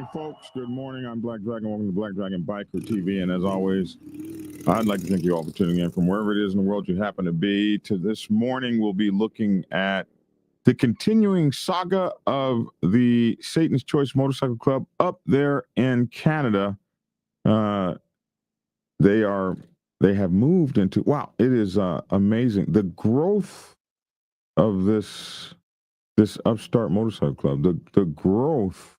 morning, folks. Good morning. I'm Black Dragon. Welcome to Black Dragon Biker TV. And as always, I'd like to thank you all for tuning in from wherever it is in the world you happen to be. To this morning, we'll be looking at the continuing saga of the Satan's Choice Motorcycle Club up there in Canada. They have moved into, wow, it is amazing. The growth of this upstart motorcycle club, the growth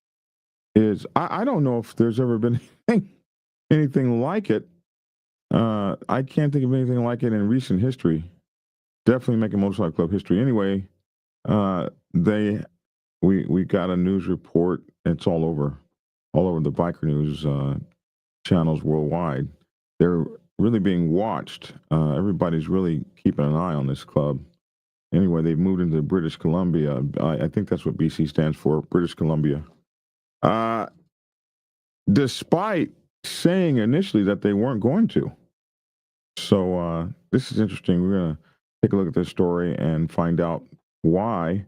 is, I don't know if there's ever been anything like it. I can't think of anything like it in recent history. Definitely making motorcycle club history. Anyway, we got a news report. It's all over the biker news channels worldwide. They're really being watched. Everybody's really keeping an eye on this club. Anyway, they've moved into British Columbia. I think that's what BC stands for, British Columbia. Despite saying initially that they weren't going to. So this is interesting. We're going to take a look at this story and find out why.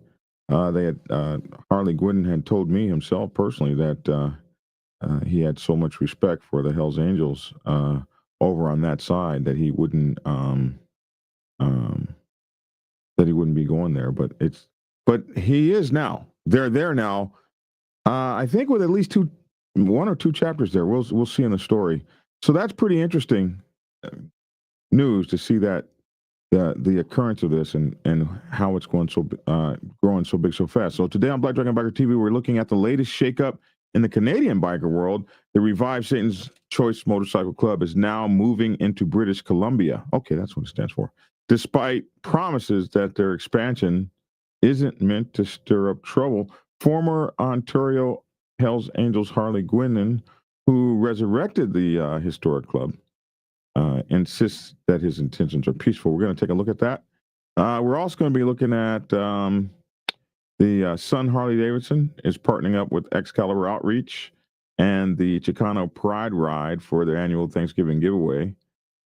Harley Guindon had told me himself personally that he had so much respect for the Hells Angels over on that side that he wouldn't be going there. But he is now. They're there now. I think with at least one or two chapters there. We'll see in the story. So that's pretty interesting news to see that the occurrence of this and how it's growing so big so fast. So today on Black Dragon Biker TV, we're looking at the latest shakeup in the Canadian biker world. The revived Satan's Choice Motorcycle Club is now moving into British Columbia. Okay, that's what it stands for. Despite promises that their expansion isn't meant to stir up trouble, former Ontario Hells Angels Harley Guindon, who resurrected the historic club, insists that his intentions are peaceful. We're going to take a look at that. We're also going to be looking at the Sun Harley Davidson is partnering up with Excalibur Outreach and the Chicano Pride Ride for their annual Thanksgiving giveaway.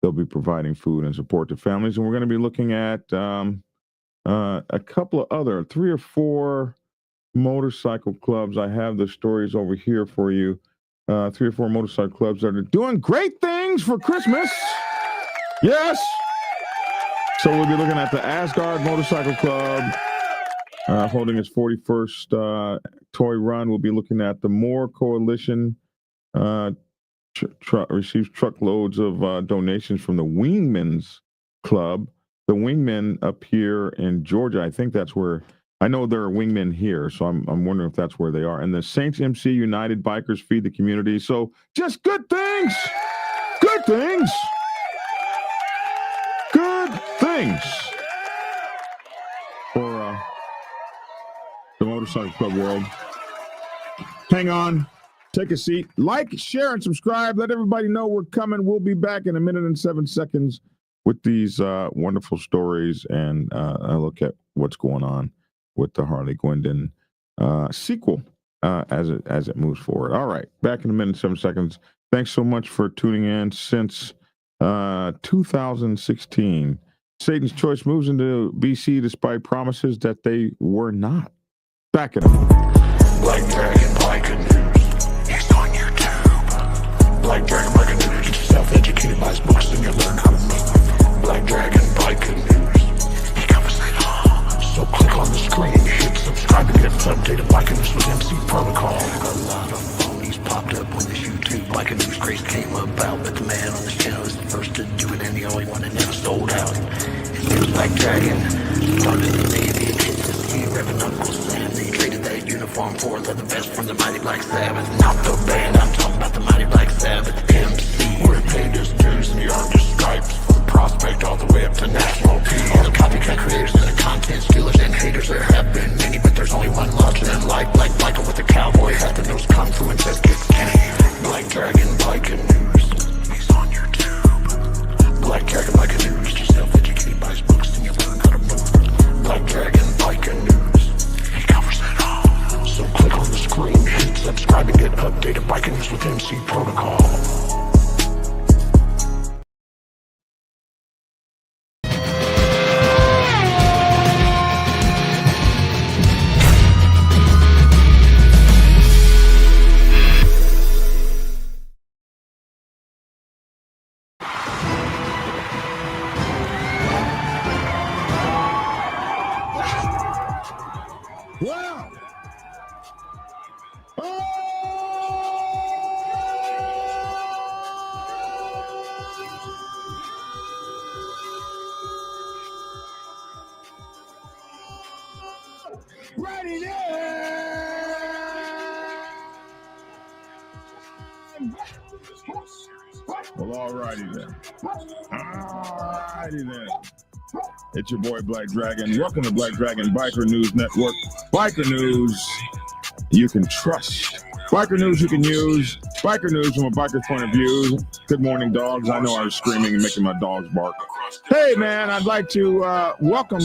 They'll be providing food and support to families. And we're going to be looking at a couple of other 3 or 4 motorcycle clubs. I have the stories over here for you. 3 or 4 motorcycle clubs that are doing great things for Christmas. Yes. So we'll be looking at the Asgard Motorcycle Club holding its 41st toy run. We'll be looking at the Moore Coalition receives truckloads of donations from the Wingmen's Club. The Wingmen up here in Georgia, I think that's where, I know there are wingmen here, so I'm wondering if that's where they are. And the Saints MC United Bikers feed the community. So just good things. Good things. Good things for the motorcycle club world. Hang on. Take a seat. Like, share, and subscribe. Let everybody know we're coming. We'll be back in 1 minute and 7 seconds with these wonderful stories and a look at what's going on with the Harley Guindon sequel as it moves forward. All right, back in 1 minute and 7 seconds. Thanks so much for tuning in. Since 2016, Satan's Choice moves into BC despite promises that they were not. Back in a minute. Black Dragon Biker News. He's on YouTube. Black Dragon Biker News. Get yourself educated by his books and you'll learn how to move. Black Dragon Biker News. He covers it all. So click on the screen, hit subscribe to get updated biker news with MC Protocol. A lot of phonies popped up when this YouTube biker news craze came about, but the man on this channel is the first to do it and the only one that never sold out. His name's Black Dragon. Started in the Navy and hit the sea, repping Uncle Sam. They traded that uniform for the best from the mighty Black Sabbath. Not the band, I'm talking about the mighty Black Sabbath. MC, we're paid his dues and the artist stripes from prospect all the way up to national peace. All the copycat creators and the content stealers and haters, there have been many, but there's only one love to them. Like Michael with the cowboy hat that knows kung fu and says get skinny. Black Dragon Biker News. He's on YouTube. Black Dragon Biker News. Get yourself educated by his books and you learn how to move. Black Dragon Biker News. He covers it all. So click on the screen, hit subscribe and get updated biker news with MC Protocol. Ready then. Well, alrighty then. Alrighty then. It's your boy Black Dragon. Welcome to Black Dragon Biker News Network. Biker news you can trust. Biker news you can use. Biker news from a biker's point of view. Good morning, dogs. I know I was screaming and making my dogs bark. Hey, man, I'd like to welcome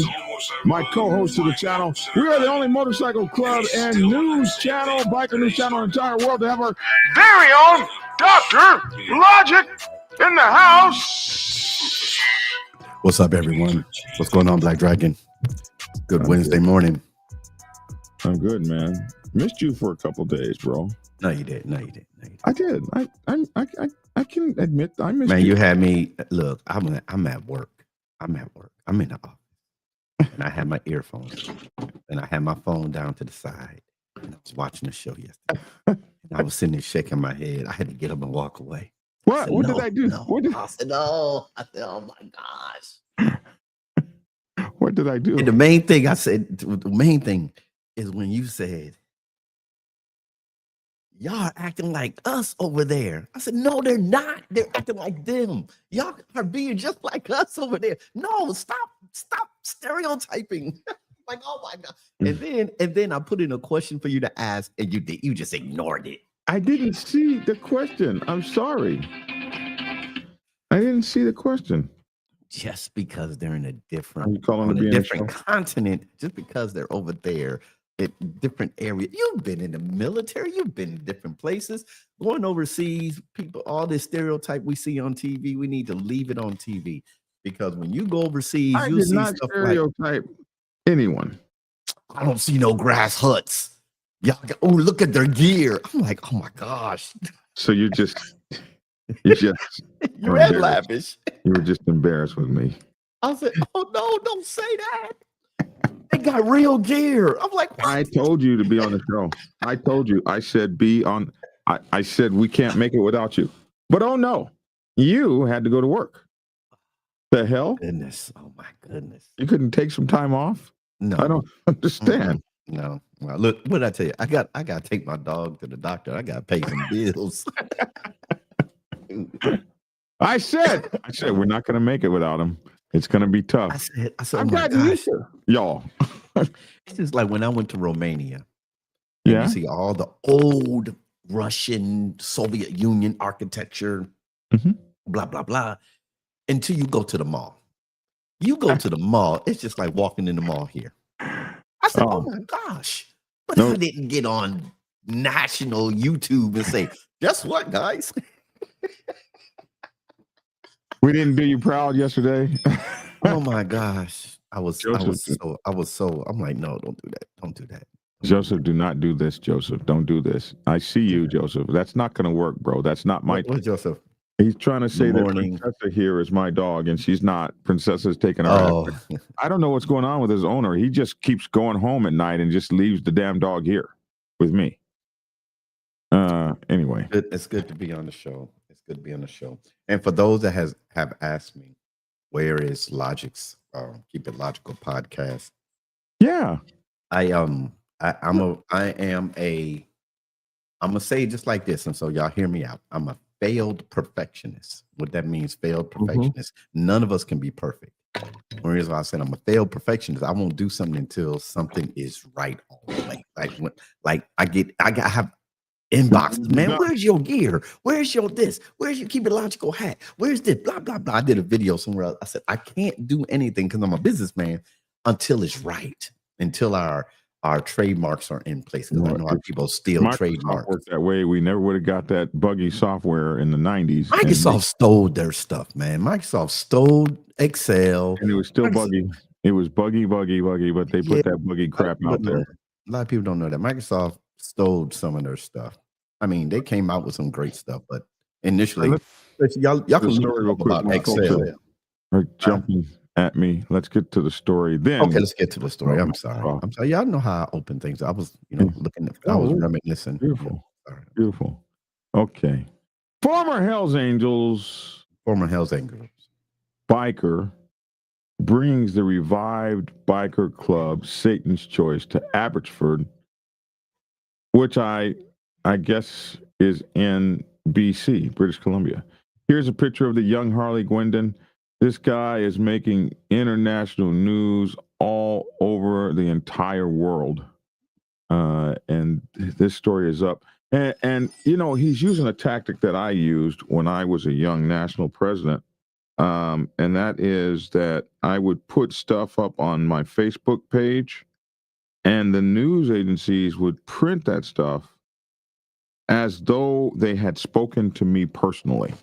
my co-host to the channel. We are the only motorcycle club and news channel, biker news channel in the entire world to have our very own Dr. Logic in the house. What's up, everyone? What's going on, Black Dragon? Good Wednesday morning. I'm good, man. Missed you for a couple days, bro. No, you did. No, you did. I did. I can admit I missed you. Man, you had me. Look, I'm at work. I'm in the office, and I had my earphones, and I had my phone down to the side, and I was watching the show yesterday. And I was sitting there shaking my head. I had to get up and walk away. What? What did I do? What did I said? No. I said, oh my gosh. What did I do? And the main thing I said, the main thing is when you said, y'all are acting like us over there. I said, no, they're not. They're acting like them. Y'all are being just like us over there. No, stop stereotyping. Like, oh my God. And then I put in a question for you to ask, and you just ignored it. I didn't see the question. I'm sorry. I didn't see the question. Just because they're in a different, on a different continent, just because they're over there, in different area. You've been in the military. You've been in different places. Going overseas, people, all this stereotype we see on TV, we need to leave it on TV. Because when you go overseas, I you did see not stuff stereotype anyone. I don't see no grass huts. Y'all, oh, look at their gear. I'm like, oh my gosh. So you're Red lavish. You were just embarrassed with me. I said, oh no, don't say that. They got real gear. I'm like, what? I told you to be on the show. I told you. I said be on. I said we can't make it without you. But oh no, you had to go to work. The hell? Goodness. Oh my goodness. You couldn't take some time off? No. I don't understand. No. Well, look, what did I tell you? I got to take my dog to the doctor. I got to pay some bills. I said we're not going to make it without him. It's going to be tough. I said, I'm glad you y'all. It's just like when I went to Romania. Yeah. You see all the old Russian Soviet Union architecture, blah, blah, blah, until you go to the mall. You go to the mall, it's just like walking in the mall here. I said, oh my gosh. But I didn't get on national YouTube and say, guess what, guys? We didn't do you proud yesterday. Oh my gosh. I'm like, no, don't do that. Don't do that. Joseph, do not do this, Joseph. Don't do this. I see you, Joseph. That's not going to work, bro. That's not my... What, Joseph? He's trying to say that Princessa here is my dog, and she's not. Princessa's taking her ass. I don't know what's going on with his owner. He just keeps going home at night and just leaves the damn dog here with me. Anyway. It's good to be on the show. It's good to be on the show. And for those that have asked me, where is Logic's Keep It Logical podcast? Yeah. I'm gonna say it just like this, and so y'all hear me out. I'm a failed perfectionist. What that means, failed perfectionist. None of us can be perfect. One reason why I said I'm a failed perfectionist, I won't do something until something is right all the way. Like I have inboxes, man. Where's your gear? Where's your this? Where's your Keep It Logical hat? Where's this? Blah blah blah. I did a video somewhere else. I said I can't do anything because I'm a businessman until it's right. Until our trademarks are in place. Because I know our people steal trademarks. Worked that way. We never would have got that buggy software in the 90s. Microsoft stole their stuff, man. Microsoft stole Excel. And it was still buggy. It was buggy, but they put that buggy crap out there. A lot of people don't know that. Microsoft stole some of their stuff. I mean, they came out with some great stuff, but initially, y'all can look about Excel. Are jumping at me. Let's get to the story then. Okay, let's get to the story. I'm sorry. Y'all know how I open things. I was, looking at, I was reminiscing. Beautiful. Okay. Former Hells Angels biker brings the revived biker club Satan's Choice to Abbotsford, which I guess is in BC, British Columbia. Here's a picture of the young Harley Guindon. This guy is making international news all over the entire world. And this story is up. And you know, he's using a tactic that I used when I was a young national president. And that is that I would put stuff up on my Facebook page, and the news agencies would print that stuff as though they had spoken to me personally.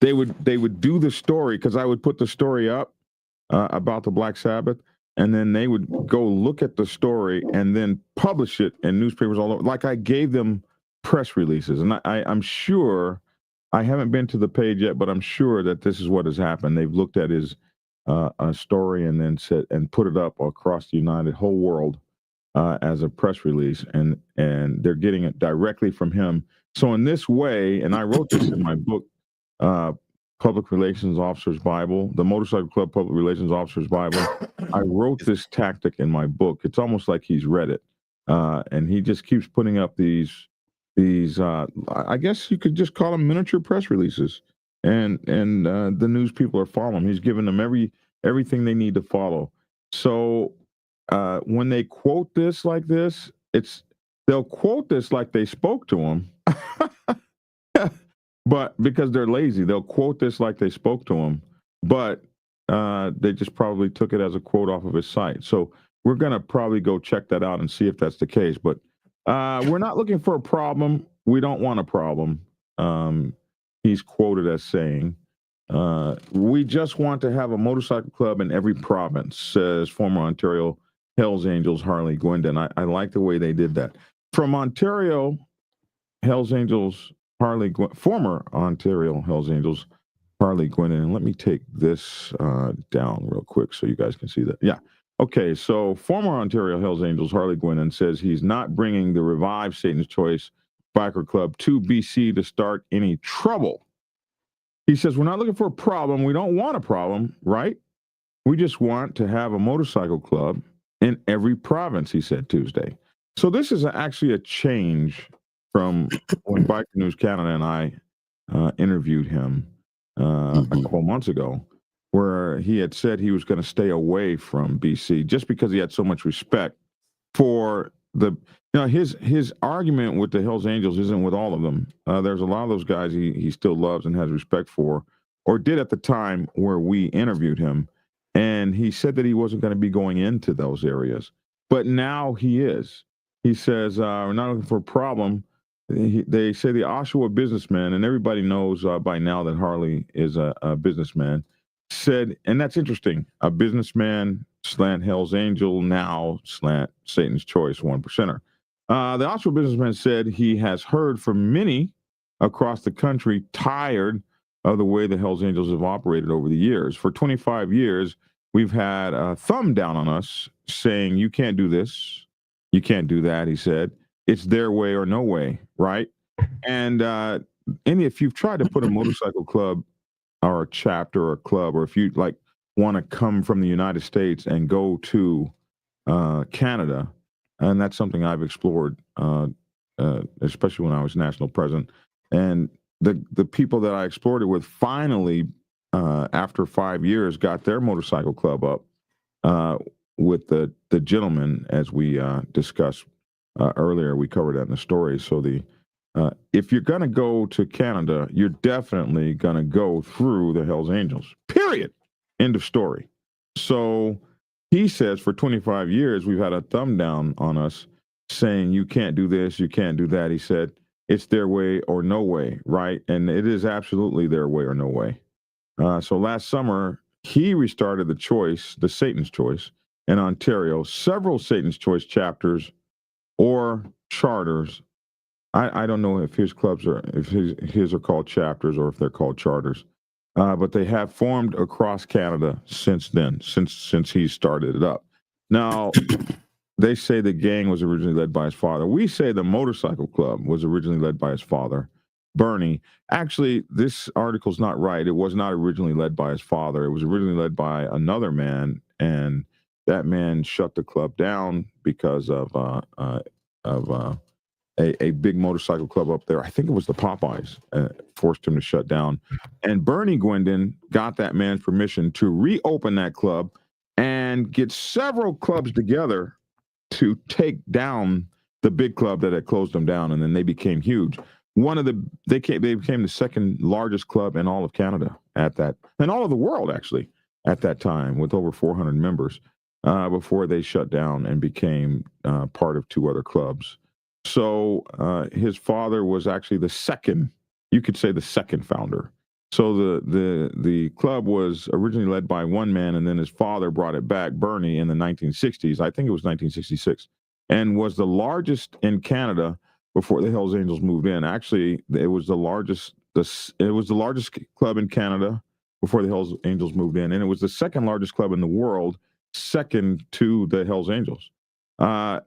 They would do the story, because I would put the story up about the Black Sabbath, and then they would go look at the story and then publish it in newspapers all over. Like I gave them press releases, and I'm sure, I haven't been to the page yet, but I'm sure that this is what has happened. They've looked at his story and then said and put it up across the whole world as a press release, and they're getting it directly from him. So in this way, and I wrote this in my book, Public Relations Officer's Bible, the Motorcycle Club Public Relations Officer's Bible. I wrote this tactic in my book. It's almost like he's read it, and he just keeps putting up these. I guess you could just call them miniature press releases, and the news people are following. He's giving them everything they need to follow. So when they quote this like this, they'll quote this like they spoke to him. But because they're lazy, they'll quote this like they spoke to him, but they just probably took it as a quote off of his site. So we're going to probably go check that out and see if that's the case. But we're not looking for a problem. We don't want a problem. He's quoted as saying, we just want to have a motorcycle club in every province, says former Ontario Hells Angels Harley Guindon. I like the way they did that. From Ontario Hells Angels former Ontario Hells Angels Harley Guindon. And let me take this down real quick so you guys can see that. Yeah. Okay. So former Ontario Hells Angels Harley Guindon says he's not bringing the revived Satan's Choice Biker Club to BC to start any trouble. He says, we're not looking for a problem. We don't want a problem, right? We just want to have a motorcycle club in every province, he said Tuesday. So this is actually a change from when Biker News Canada and I interviewed him a couple months ago, where he had said he was going to stay away from BC just because he had so much respect for his argument with the Hells Angels isn't with all of them. There's a lot of those guys he still loves and has respect for, or did at the time where we interviewed him. And he said that he wasn't going to be going into those areas, but now he is. He says, we're not looking for a problem. They say the Oshawa businessman, and everybody knows by now that Harley is a businessman, said, and that's interesting, a businessman slant Hell's Angel, now slant Satan's Choice, one percenter. The Oshawa businessman said he has heard from many across the country tired of the way the Hells Angels have operated over the years. For 25 years, we've had a thumb down on us saying, you can't do this, you can't do that, he said. It's their way or no way, right? And if you've tried to put a motorcycle club or a chapter or a club, or if you like want to come from the United States and go to Canada, and that's something I've explored, especially when I was national president. And the people that I explored it with finally, after 5 years, got their motorcycle club up with the gentleman, as we discussed earlier. We covered that in the story. So if you're going to go to Canada, you're definitely going to go through the Hells Angels, period. End of story. So he says for 25 years, we've had a thumb down on us saying, you can't do this, you can't do that. He said, it's their way or no way, right? And it is absolutely their way or no way. So last summer, he restarted the Satan's Choice in Ontario. Several Satan's Choice chapters or charters. I don't know if his clubs his are called chapters or if they're called charters, but they have formed across Canada since then, since he started it up. Now, they say the gang was originally led by his father. We say the motorcycle club was originally led by his father, Bernie. Actually, this article's not right. It was not originally led by his father. It was originally led by another man, and that man shut the club down because of a big motorcycle club up there. I think it was the Popeyes, forced him to shut down. And Bernie Guindon got that man's permission to reopen that club and get several clubs together to take down the big club that had closed them down, and then they became huge. They became the second largest club in all of Canada at that, and all of the world actually at that time, with over 400 members, before they shut down and became part of two other clubs. So his father was actually the second, you could say the second founder. So the club was originally led by one man, and then his father brought it back, Bernie, in the 1960s. I think it was 1966, and was the largest in Canada before the Hells Angels moved in. Actually, it was the largest. It was the largest club in Canada before the Hells Angels moved in, and it was the second largest club in the world, second to the Hells Angels. I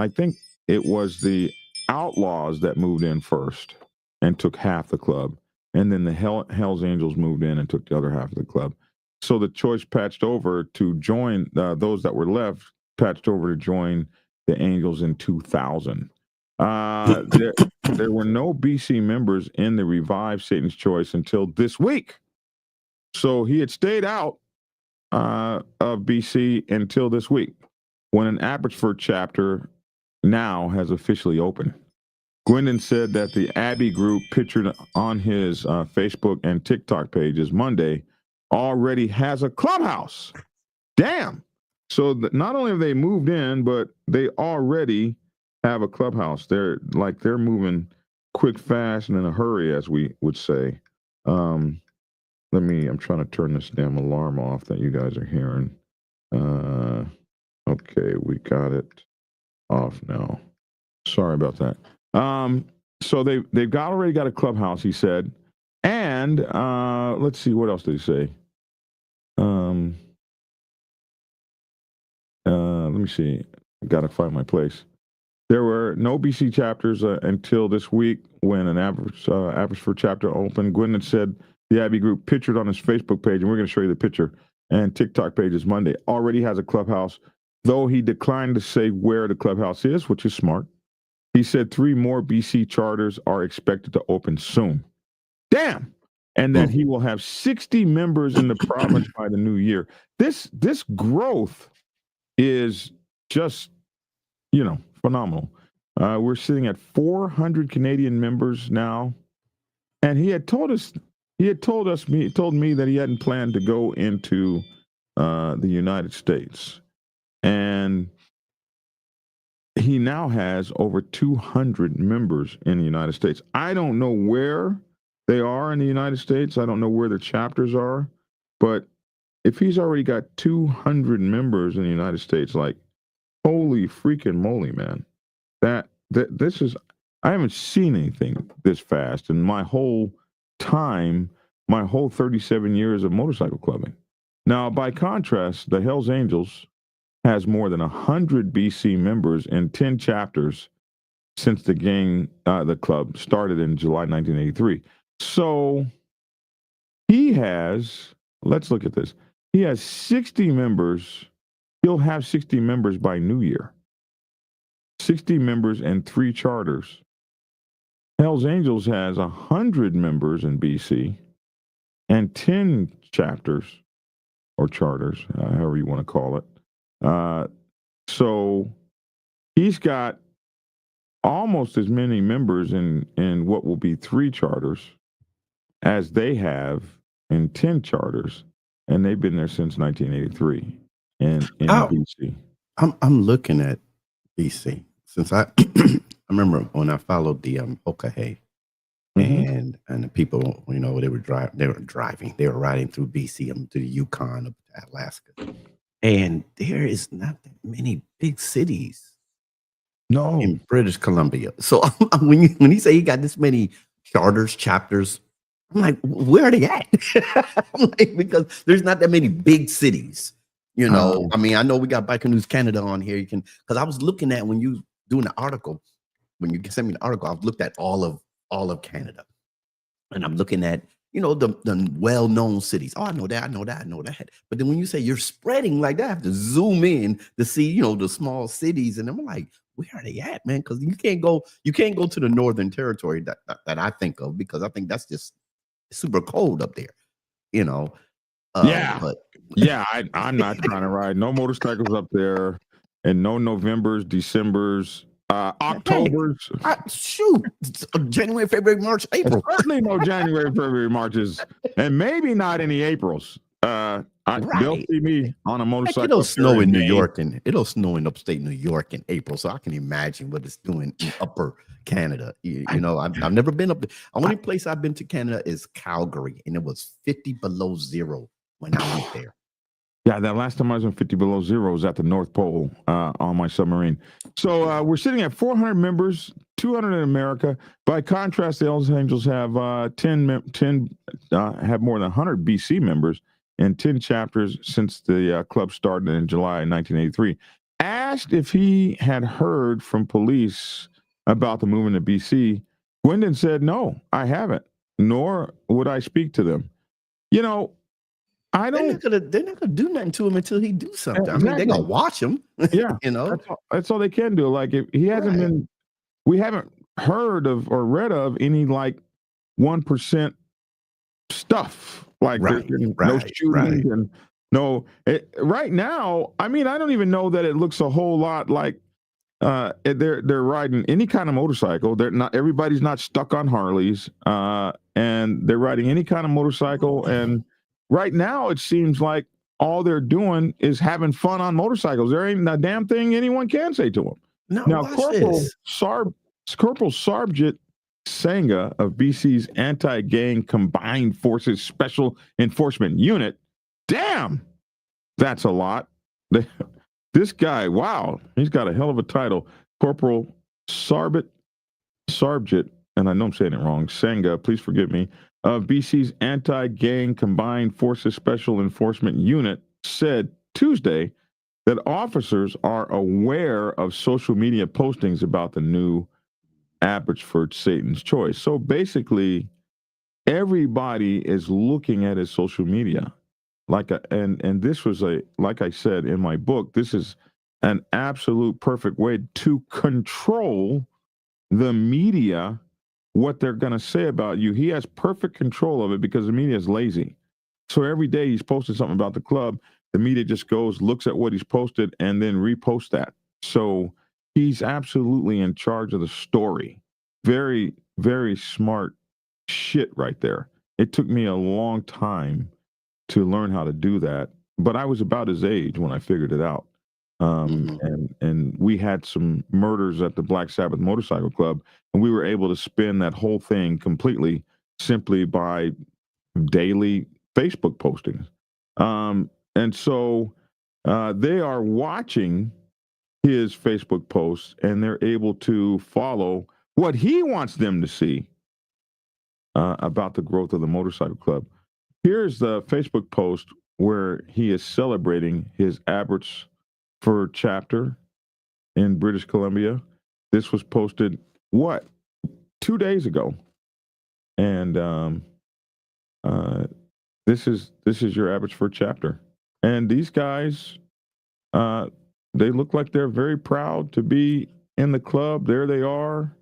think it was the Outlaws that moved in first and took half the club, and then the Hells Angels moved in and took the other half of the club. So the choice patched over to join, those that were left patched over to join the Angels in 2000. There were no BC members in the revived Satan's Choice until this week. So he had stayed out of BC until this week, when an Abbotsford chapter now has officially opened. Guindon said that the Abbey group, pictured on his Facebook and TikTok pages Monday, already has a clubhouse. Damn. So not only have they moved in, but they already have a clubhouse. They're moving quick, fast, and in a hurry, as we would say. I'm trying to turn this damn alarm off that you guys are hearing. Okay, we got it off now. Sorry about that. So they've already got a clubhouse, he said. And let's see, what else did he say? Let me see. I gotta find my place. There were no BC chapters until this week, when an Abbotsford chapter opened. Guindon said the Abbey group, pictured on his Facebook page, and we're going to show you the picture, and TikTok pages Monday, already has a clubhouse, though he declined to say where the clubhouse is, which is smart. He said 3 more BC charters are expected to open soon. Damn! And that he will have 60 members in the province by the new year. This growth is just, phenomenal. We're sitting at 400 Canadian members now, and he told me that he hadn't planned to go into the United States, and he now has over 200 members in the United States. I don't know where they are in the United States. I don't know where the chapters are, but if he's already got 200 members in the United States, like, holy freaking moly, man. This is, I haven't seen anything this fast in my whole time, my whole 37 years of motorcycle clubbing. Now, by contrast, the Hells Angels has more than 100 BC members in 10 chapters since the club started in July 1983. So he has, let's look at this. He has 60 members. He'll have 60 members by New Year. 60 members and 3 charters. Hells Angels has 100 members in BC and 10 chapters or charters, however you want to call it. So he's got almost as many members in what will be 3 charters as they have in 10 charters, and they've been there since 1983 in BC. I'm looking at BC since I remember when I followed the Okahay, and the people, they were riding through BC to the Yukon, up to Alaska, and there is not that many big cities in British Columbia. So when he say he got this many charters, chapters, I'm like, where are they at? I'm like, because there's not that many big cities. I know we got Biker News Canada on here. You can, because I was looking at when you doing the article, when you sent me the article, I've looked at all of all of Canada. And I'm looking at, the well-known cities. Oh, I know that, I know that, I know that. But then when you say you're spreading like that, I have to zoom in to see, the small cities. And I'm like, where are they at, man? Because you can't go to the Northern Territory that I think of, because I think that's just super cold up there, Yeah. But I'm not trying to ride no motorcycles up there, and no Novembers, Decembers, Octobers. Shoot, January, February, March, April. Certainly no January, February, Marches, and maybe not any Aprils. They'll see me on a motorcycle. It'll snow in New York, and it'll snow in upstate New York in April. So I can imagine what it's doing in upper Canada. I've never been up there. The only place I've been to Canada is Calgary, and it was 50 below zero when I went there. Yeah, that last time I was in 50 below zero was at the North Pole on my submarine. So we're sitting at 400 members, 200 in America. By contrast, the Hells Angels have 10 have more than 100 BC members and 10 chapters since the club started in July 1983. Asked if he had heard from police about the movement to BC, Guindon said, "No, I haven't, nor would I speak to them." They're not gonna do nothing to him until he do something. Exactly. I mean, they're gonna watch him. Yeah, that's all they can do. Like, if he hasn't been, we haven't heard of or read of any 1% stuff. Like, no shootings and no. Right now, I mean, I don't even know that it looks a whole lot like they're riding any kind of motorcycle. They're not. Everybody's not stuck on Harleys, and they're riding any kind of motorcycle. And right now, it seems like all they're doing is having fun on motorcycles. There ain't a damn thing anyone can say to them. Now, Corporal Sarbjit Sangha of BC's Anti-Gang Combined Forces Special Enforcement Unit. Damn, that's a lot. This guy, wow, he's got a hell of a title. Corporal Sarbjit, and I know I'm saying it wrong, Sangha, please forgive me, of BC's Anti-Gang Combined Forces Special Enforcement Unit said Tuesday that officers are aware of social media postings about the new Abbotsford Satan's Choice. So basically, everybody is looking at his social media. And this was like I said in my book, this is an absolute perfect way to control the media, what they're going to say about you. He has perfect control of it because the media is lazy. So every day he's posting something about the club, the media just goes, looks at what he's posted, and then reposts that. So he's absolutely in charge of the story. Very, very smart shit right there. It took me a long time to learn how to do that, but I was about his age when I figured it out. And we had some murders at the Black Sabbath Motorcycle Club, and we were able to spin that whole thing completely simply by daily Facebook postings. And so they are watching his Facebook posts, and they're able to follow what he wants them to see about the growth of the motorcycle club. Here's the Facebook post where he is celebrating his Abbotsford chapter in British Columbia. This was posted, 2 days ago. And this is your Abbotsford chapter. And these guys, they look like they're very proud to be in the club. There they are.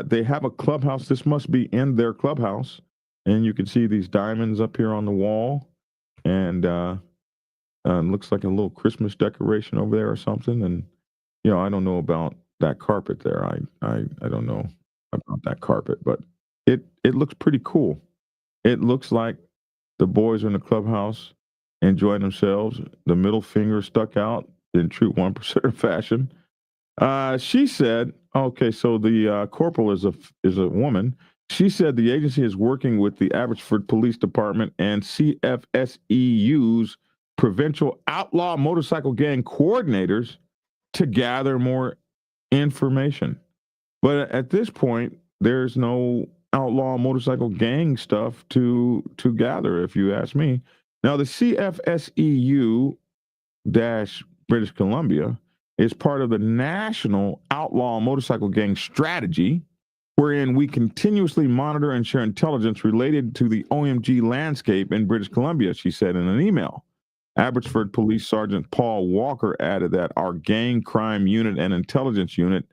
They have a clubhouse. This must be in their clubhouse. And you can see these diamonds up here on the wall. And looks like a little Christmas decoration over there or something. And, I don't know about that carpet there. I don't know about that carpet, but it looks pretty cool. It looks like the boys are in the clubhouse enjoying themselves. The middle finger stuck out in true 1% fashion. She said, okay, so the corporal is a woman. She said the agency is working with the Abbotsford Police Department and CFSEU's provincial outlaw motorcycle gang coordinators to gather more information. But at this point, there's no outlaw motorcycle gang stuff to gather, if you ask me. Now, the CFSEU British Columbia is part of the National Outlaw Motorcycle Gang Strategy wherein we continuously monitor and share intelligence related to the OMG landscape in British Columbia, she said in an email. Abbotsford Police Sergeant Paul Walker added that our gang crime unit and intelligence unit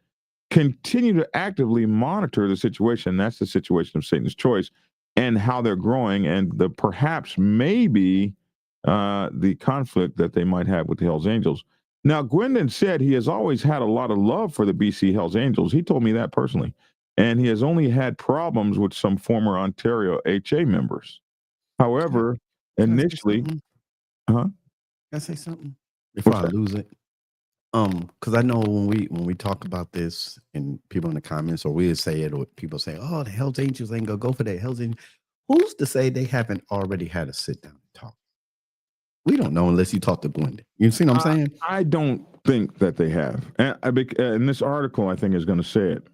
continue to actively monitor the situation. That's the situation of Satan's Choice and how they're growing and the perhaps maybe the conflict that they might have with the Hells Angels. Now, Guindon said he has always had a lot of love for the BC Hells Angels. He told me that personally. And he has only had problems with some former Ontario HA members. However, initially, Can I say something before I lose it? Because I know when we talk about this and people in the comments, or we say it, or people say, "Oh, the Hells Angels ain't gonna go for that Hells Angels." Who's to say they haven't already had a sit down and talk? We don't know unless you talk to Guindon. You see what I'm saying? I don't think that they have. And this article, I think, is going to say it.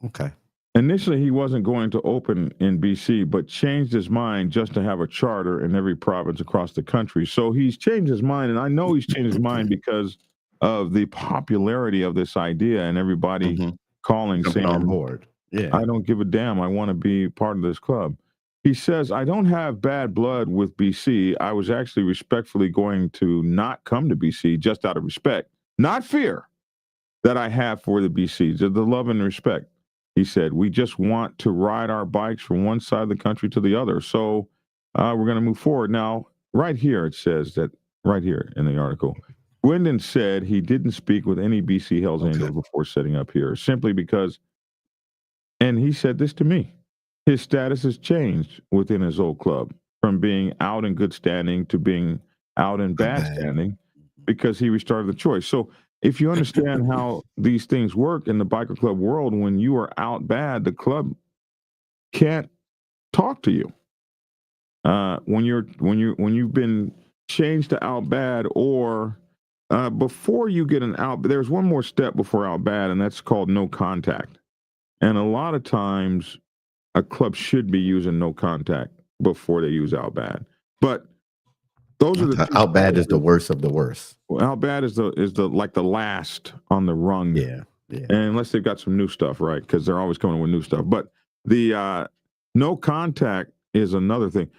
Okay. Initially, he wasn't going to open in BC, but changed his mind just to have a charter in every province across the country. So he's changed his mind, and I know he's changed his mind because of the popularity of this idea and everybody calling, Jumping saying, on board. Yeah. I don't give a damn. I want to be part of this club. He says, I don't have bad blood with BC. I was actually respectfully going to not come to BC just out of respect, not fear, that I have for the BC, the love and respect. He said, we just want to ride our bikes from one side of the country to the other. So we're going to move forward. Now, right here, it says that, right here in the article, Guindon said he didn't speak with any BC Hells Angels before setting up here, simply because, and he said this to me, his status has changed within his old club from being out in good standing to being out in bad standing because he restarted the choice. So if you understand how these things work in the biker club world, when you are out bad, the club can't talk to you. When you've been changed to out bad, or before you get an out, there's one more step before out bad, and that's called no contact. And a lot of times, a club should be using no contact before they use out bad. But those are the out bad is the worst of the worst. Out bad is the like the last on the rung. Yeah. And unless they've got some new stuff, right? Because they're always coming with new stuff. But the no contact is another thing.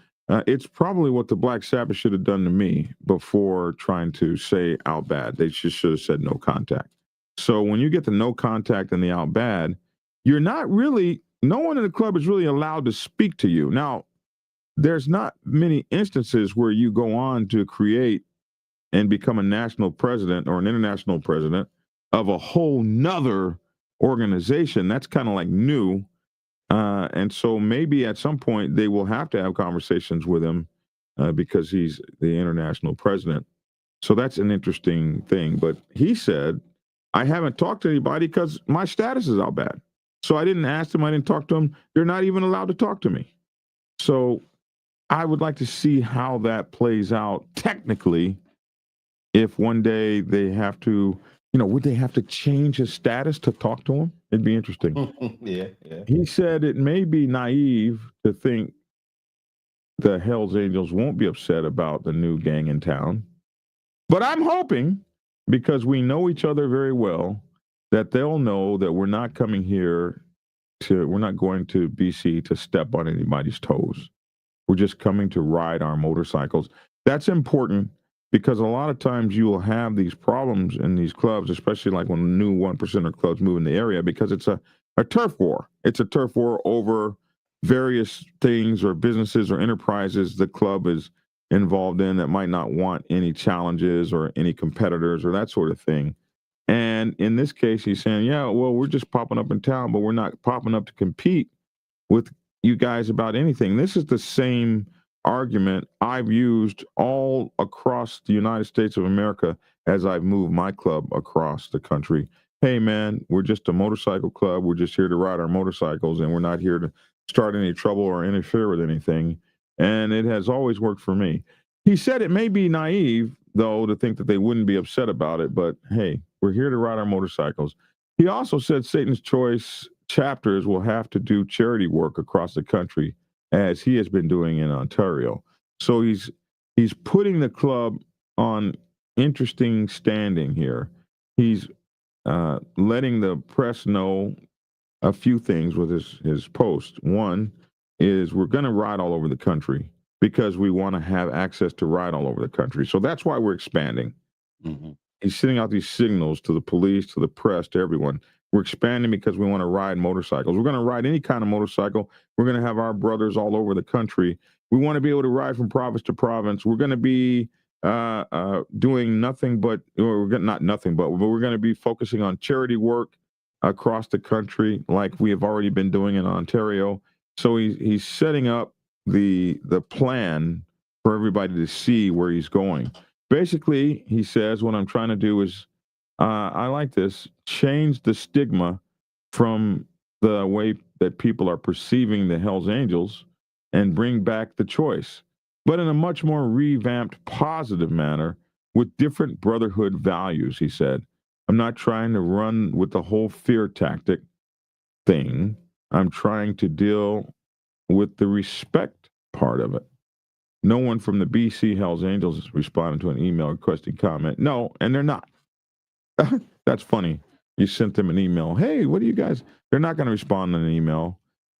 It's probably what the Black Sabbath should have done to me before trying to say out bad. They just should have said no contact. So when you get the no contact and the out bad, you're not really, no one in the club is really allowed to speak to you. Now, there's not many instances where you go on to create and become a national president or an international president of a whole nother organization. That's kind of like new. And so maybe at some point they will have to have conversations with him because he's the international president. So that's an interesting thing. But he said, I haven't talked to anybody because my status is out bad. So I didn't ask them. I didn't talk to them. They're not even allowed to talk to me. So I would like to see how that plays out technically. If one day they have to, would they have to change his status to talk to him? It'd be interesting. Yeah. He said it may be naive to think the Hells Angels won't be upset about the new gang in town. But I'm hoping, because we know each other very well, that they'll know that we're not coming here we're not going to BC to step on anybody's toes. We're just coming to ride our motorcycles. That's important because a lot of times you will have these problems in these clubs, especially like when new 1%er clubs move in the area, because it's a turf war. It's a turf war over various things or businesses or enterprises the club is involved in that might not want any challenges or any competitors or that sort of thing. And in this case, he's saying, yeah, well, we're just popping up in town, but we're not popping up to compete with you guys about anything. This is the same argument I've used all across the United States of America as I've moved my club across the country. Hey, man, we're just a motorcycle club. We're just here to ride our motorcycles, and we're not here to start any trouble or interfere with anything. And it has always worked for me. He said it may be naive, though, to think that they wouldn't be upset about it, but hey, we're here to ride our motorcycles. He also said Satan's Choice chapters will have to do charity work across the country, as he has been doing in Ontario. So he's putting the club on interesting standing here. He's letting the press know a few things with his post. One is we're going to ride all over the country because we want to have access to ride all over the country. So that's why we're expanding. Mhm. He's sending out these signals to the police, to the press, to everyone. We're expanding because we want to ride motorcycles. We're going to ride any kind of motorcycle. We're going to have our brothers all over the country. We want to be able to ride from province to province. We're going to be doing nothing but, or not nothing but we're going to be focusing on charity work across the country, like we have already been doing in Ontario. So he's setting up the plan for everybody to see where he's going. Basically, he says, what I'm trying to do is, I like this, change the stigma from the way that people are perceiving the Hells Angels and bring back the choice, but in a much more revamped, positive manner with different brotherhood values, he said. I'm not trying to run with the whole fear tactic thing. I'm trying to deal with the respect part of it. No one from the BC Hells Angels has responded to an email requesting comment. No, and they're not. That's funny. You sent them an email. Hey, what do you guys? They're not going to respond in an email,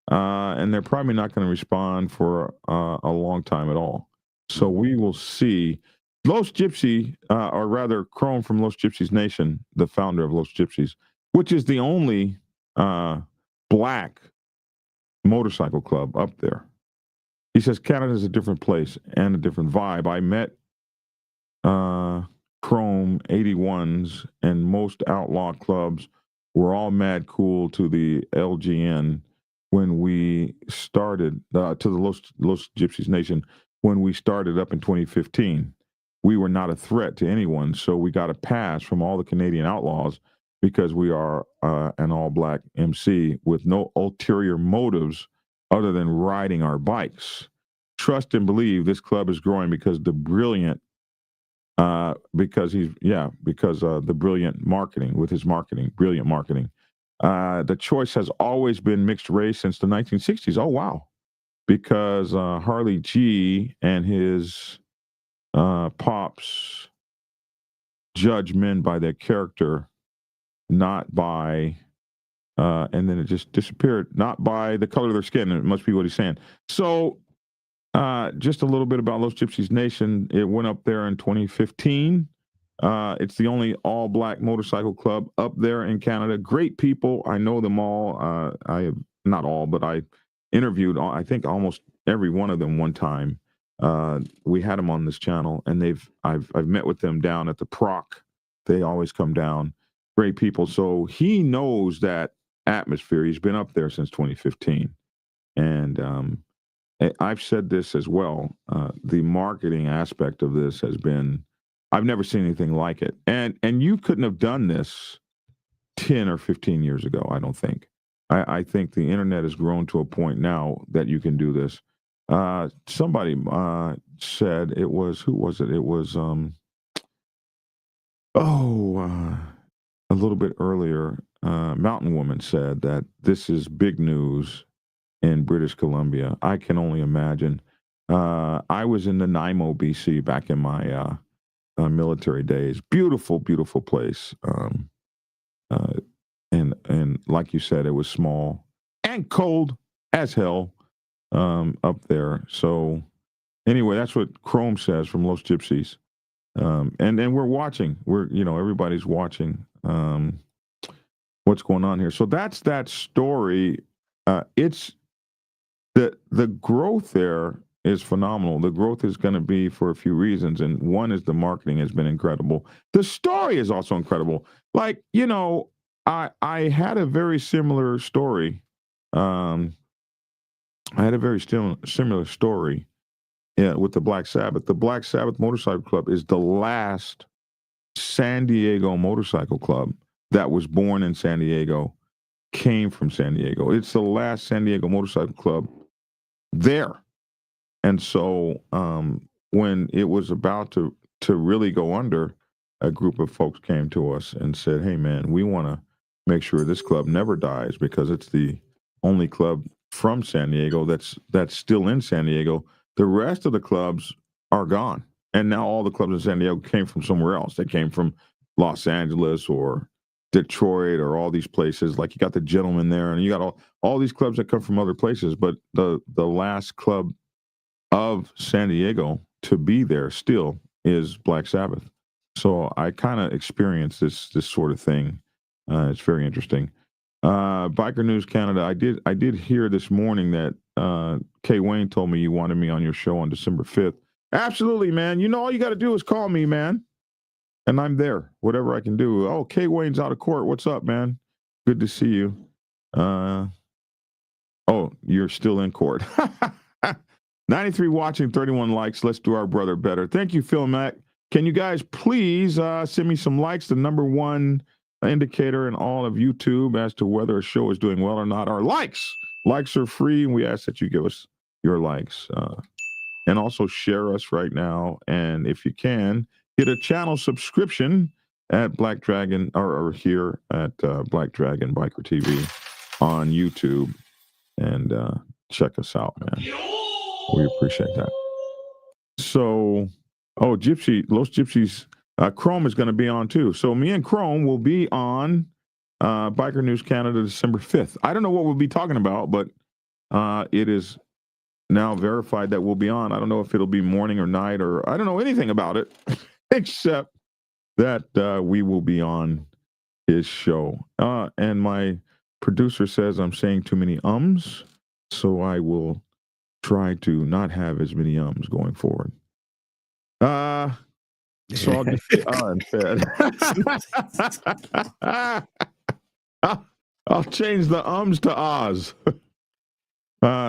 and they're probably not going to respond for a long time at all. So we will see. Los Gypsy, or rather, Chrome from Los Gypsies Nation, the founder of Los Gypsies, which is the only black motorcycle club up there. He says Canada is a different place and a different vibe. I met Chrome 81s and most outlaw clubs were all mad cool to the LGN when we started, to the Los Gypsies Nation, when we started up in 2015. We were not a threat to anyone, so we got a pass from all the Canadian outlaws because we are an all-black MC with no ulterior motives other than riding our bikes. Trust and believe this club is growing because the brilliant, because the brilliant marketing with his marketing, brilliant marketing. The choice has always been mixed race since the 1960s. Oh, wow. Because Harley G and his pops judge men by their character, not by, and then it just disappeared, not by the color of their skin. It must be what he's saying. So, just a little bit about Los Gypsies Nation. It went up there in 2015. It's the only all-black motorcycle club up there in Canada. Great people. I know them all. I have not all, but I interviewed, I think, almost every one of them one time. We had them on this channel, and I've met with them down at the Proc. They always come down. Great people. So he knows that atmosphere. He's been up there since 2015, and I've said this as well. The marketing aspect of this has been, I've never seen anything like it. And you couldn't have done this 10 or 15 years ago, I don't think. I think the internet has grown to a point now that you can do this. Somebody said it was, who was it? It was, a little bit earlier, Mountain Woman said that this is big news in British Columbia. I can only imagine. I was in Nanaimo, BC, back in my military days. Beautiful, beautiful place. And like you said, it was small and cold as hell up there. So anyway, that's what Chrome says from Los Gypsies. And we're watching. Everybody's watching what's going on here. So that's that story. It's the growth there is phenomenal. The growth is going to be for a few reasons, and one is the marketing has been incredible. The story is also incredible. Like, I had a very similar story. I had a very similar story with the Black Sabbath. The Black Sabbath Motorcycle Club is the last San Diego motorcycle club that was born in San Diego, came from San Diego. It's the last San Diego motorcycle club there. And so when it was about to really go under, a group of folks came to us and said, hey, man, we want to make sure this club never dies because it's the only club from San Diego that's still in San Diego. The rest of the clubs are gone. And now all the clubs in San Diego came from somewhere else. They came from Los Angeles or Detroit or all these places. Like you got the Gentlemen there, and you got all these clubs that come from other places. But the last club of San Diego to be there still is Black Sabbath. So I kind of experienced this sort of thing. It's very interesting. Biker News Canada. I did hear this morning that Kay Wayne told me you wanted me on your show on December 5th. Absolutely, man. You know, all you got to do is call me, man. And I'm there, whatever I can do. Oh, Kay Wayne's out of court. What's up, man? Good to see you. Oh, you're still in court. 93 watching, 31 likes. Let's do our brother better. Thank you, Phil Mack. Can you guys please send me some likes? The number one indicator in all of YouTube as to whether a show is doing well or not are likes. Likes are free, and we ask that you give us your likes. And also share us right now. And if you can, get a channel subscription at Black Dragon or here at Black Dragon Biker TV on YouTube and check us out, man. We appreciate that. So, Gypsy, Los Gypsies, Chrome is going to be on too. So me and Chrome will be on Biker News Canada December 5th. I don't know what we'll be talking about, but it is now verified that we'll be on. I don't know if it'll be morning or night, or I don't know anything about it except that we will be on his show. And my producer says I'm saying too many ums, so I will try to not have as many ums going forward. So I'll just say instead. I'll change the ums to ahs.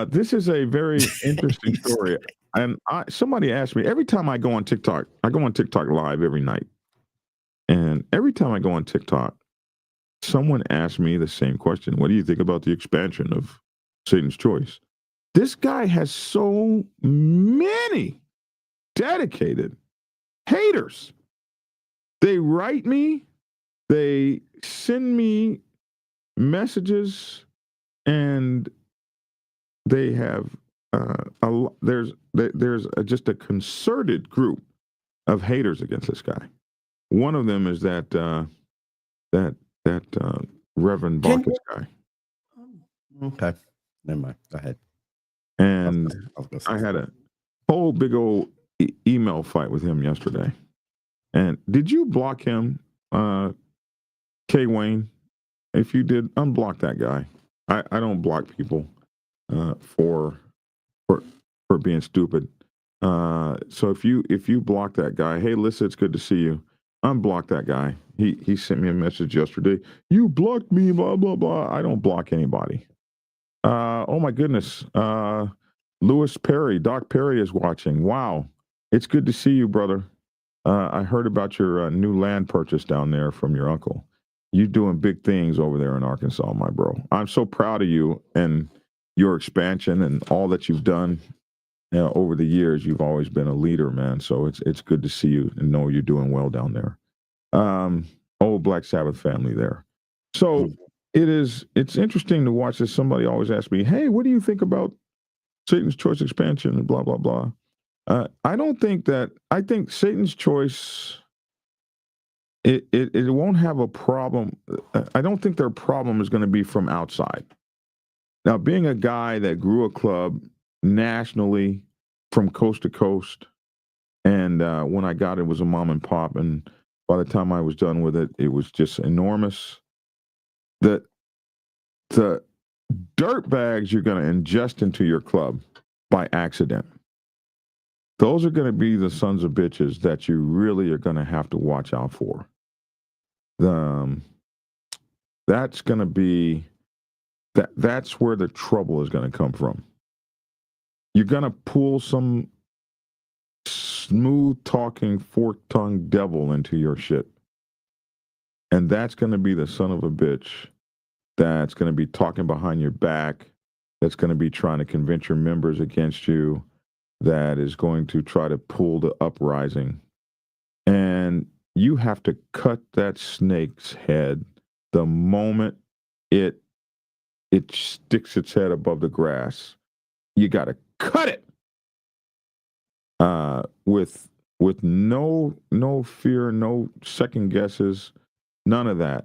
This is a very interesting story. And somebody asked me, every time I go on TikTok live every night. And every time I go on TikTok, someone asks me the same question. What do you think about the expansion of Satan's Choice? This guy has so many dedicated haters. They write me, they send me messages, and they have there's just a concerted group of haters against this guy. One of them is that Reverend Bacchus guy. Okay, never mind. Go ahead. And I had a whole big old email fight with him yesterday. And did you block him, Kay Wayne? If you did, unblock that guy. I don't block people for being stupid. So if you block that guy, hey, Lissa, it's good to see you. Unblock that guy. He sent me a message yesterday. You blocked me, blah blah blah. I don't block anybody. Oh my goodness. Lewis Perry, Doc Perry is watching. Wow, it's good to see you, brother. I heard about your new land purchase down there from your uncle. You're doing big things over there in Arkansas, my bro. I'm so proud of you and your expansion and all that you've done. Over the years, you've always been a leader, man. So it's good to see you and know you're doing well down there. Old Black Sabbath family there. So it's interesting to watch this. Somebody always asks me, hey, what do you think about Satan's Choice expansion and blah, blah, blah. I think Satan's Choice, it won't have a problem. I don't think their problem is going to be from outside. Now, being a guy that grew a club nationally from coast to coast, and when I got it was a mom and pop, and by the time I was done with it, it was just enormous. The dirt bags you're going to ingest into your club by accident, those are going to be the sons of bitches that you really are going to have to watch out for. That's going to be that's where the trouble is going to come from. You're going to pull some smooth talking, fork-tongued devil into your shit. And that's going to be the son of a bitch that's going to be talking behind your back, that's going to be trying to convince your members against you, that is going to try to pull the uprising. And you have to cut that snake's head the moment it sticks its head above the grass. You got to cut it with no fear, no second guesses, none of that.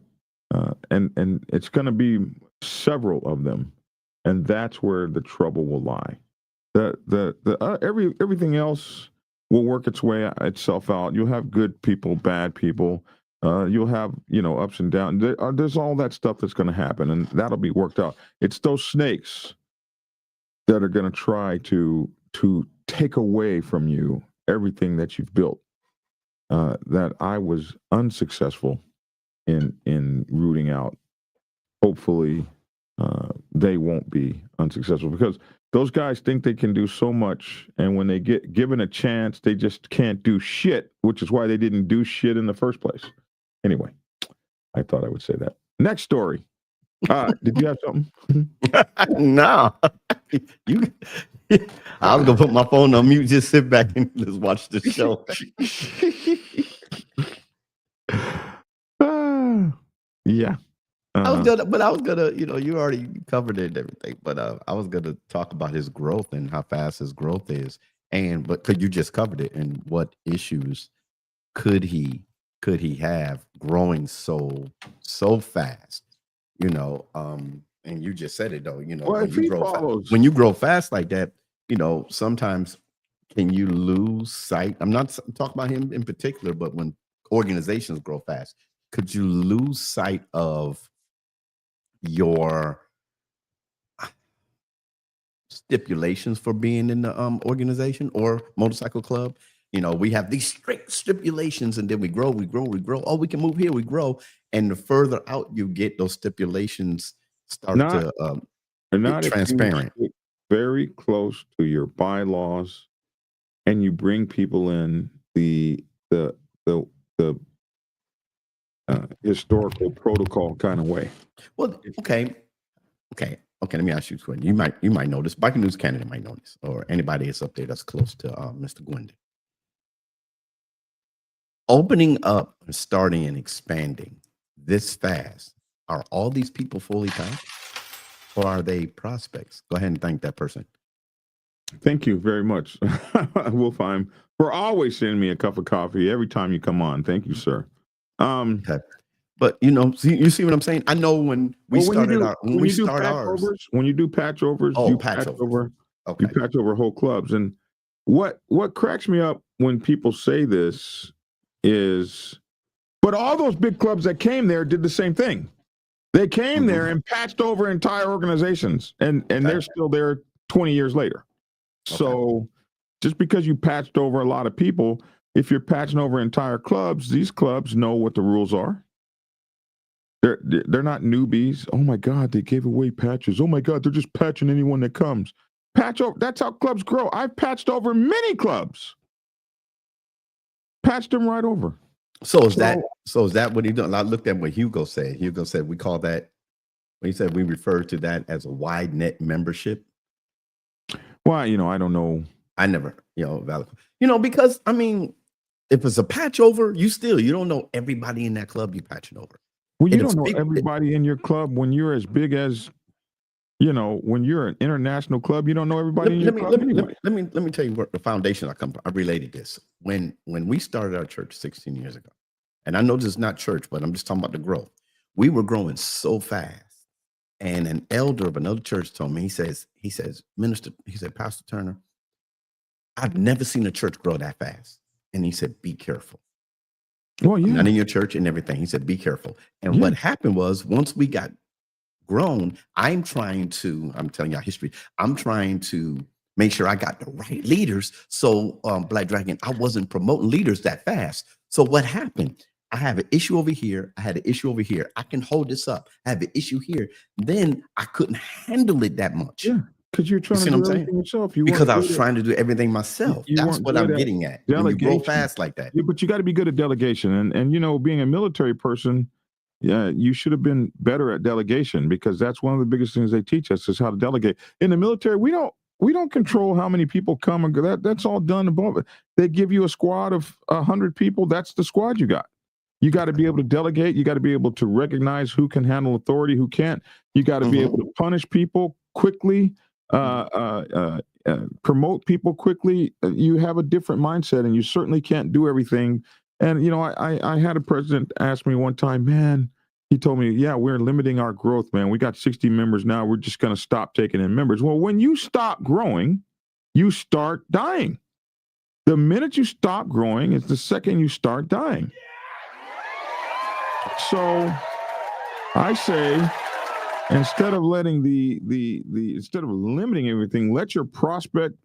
and it's going to be several of them, and that's where the trouble will lie. Everything else will work itself out. You'll have good people, bad people. You'll have ups and downs. There's all that stuff that's going to happen, and that'll be worked out. It's those snakes that are going to try to take away from you everything that you've built. That I was unsuccessful in rooting out. Hopefully, they won't be unsuccessful, because those guys think they can do so much, and when they get given a chance, they just can't do shit, which is why they didn't do shit in the first place. Anyway, I thought I would say that. Next story. Did you have something? No. I was gonna put my phone on mute, just sit back and just watch the show. Yeah. I was gonna, you already covered it and everything, but I was gonna talk about his growth and how fast his growth is, but could you just covered it, and what issues could he have growing so fast, and you just said it though, well, when you grow fast like that, sometimes can you lose sight? I'm not talking about him in particular, but when organizations grow fast, could you lose sight of your stipulations for being in the organization or motorcycle club? We have these strict stipulations, and then we grow. Oh, we can move here, we grow. And the further out you get, those stipulations start to get transparent. Very close to your bylaws, and you bring people in the historical protocol kind of way. Well, okay. Let me ask you a question. You might know this. Biking News Canada might know this, or anybody that's up there that's close to Mr. Guindon. Opening up and starting and expanding this fast, are all these people fully packed, or are they prospects? Go ahead and thank that person. Thank you very much, Wolfheim, for always sending me a cup of coffee every time you come on. Thank you, sir. Okay. But you see what I'm saying? I know when we started our when you do patch overs, you patch over whole clubs. And what cracks me up when people say this is, but all those big clubs that came there did the same thing. They came there and patched over entire organizations, and they're still there 20 years later. Okay. So just because you patched over a lot of people, if you're patching over entire clubs, these clubs know what the rules are. They're not newbies. Oh my God, they gave away patches. Oh my God, they're just patching anyone that comes. Patch over. That's how clubs grow. I've patched over many clubs. Patched them right over. So is that what he done? I looked at what Hugo said. Hugo said we call that, when he said we refer to that as a wide net membership. Well, I don't know. I never, valid. Because I mean, if it's a patch over, you don't know everybody in that club you patching over. Well, you don't know everybody in your club when you're as big as, when you're an international club, you don't know everybody in your club anyway. Let me tell you where the foundation I related this. When we started our church 16 years ago, and I know this is not church, but I'm just talking about the growth. We were growing so fast. And an elder of another church told me, he says, Minister, he said, Pastor Turner, I've never seen a church grow that fast. And he said, be careful. Well, yeah. Not in your church and everything. He said, be careful. And what happened was, once we got grown, I'm telling y'all history. I'm trying to make sure I got the right leaders. So Black Dragon, I wasn't promoting leaders that fast. So what happened? I have an issue over here. I had an issue over here. I can hold this up. I have an issue here. Then I couldn't handle it that much. Yeah. Because you're trying to do everything yourself. Because I was trying to do everything myself. That's what I'm getting at. When you grow fast like that. Yeah, but you got to be good at delegation. And being a military person, you should have been better at delegation, because that's one of the biggest things they teach us is how to delegate. In the military, we don't control how many people come and go. That's all done above it. They give you a squad of 100 people. That's the squad you got. You got to be able to delegate. You got to be able to recognize who can handle authority, who can't. You got to be able to punish people quickly. Promote people quickly. You have a different mindset, and you certainly can't do everything. And I had a president ask me one time, man, He told me, yeah, we're limiting our growth, man. We got 60 members now. We're just going to stop taking in members. Well, when you stop growing, you start dying. The minute you stop growing is the second you start dying. So I say, instead of letting instead of limiting everything, let your prospecting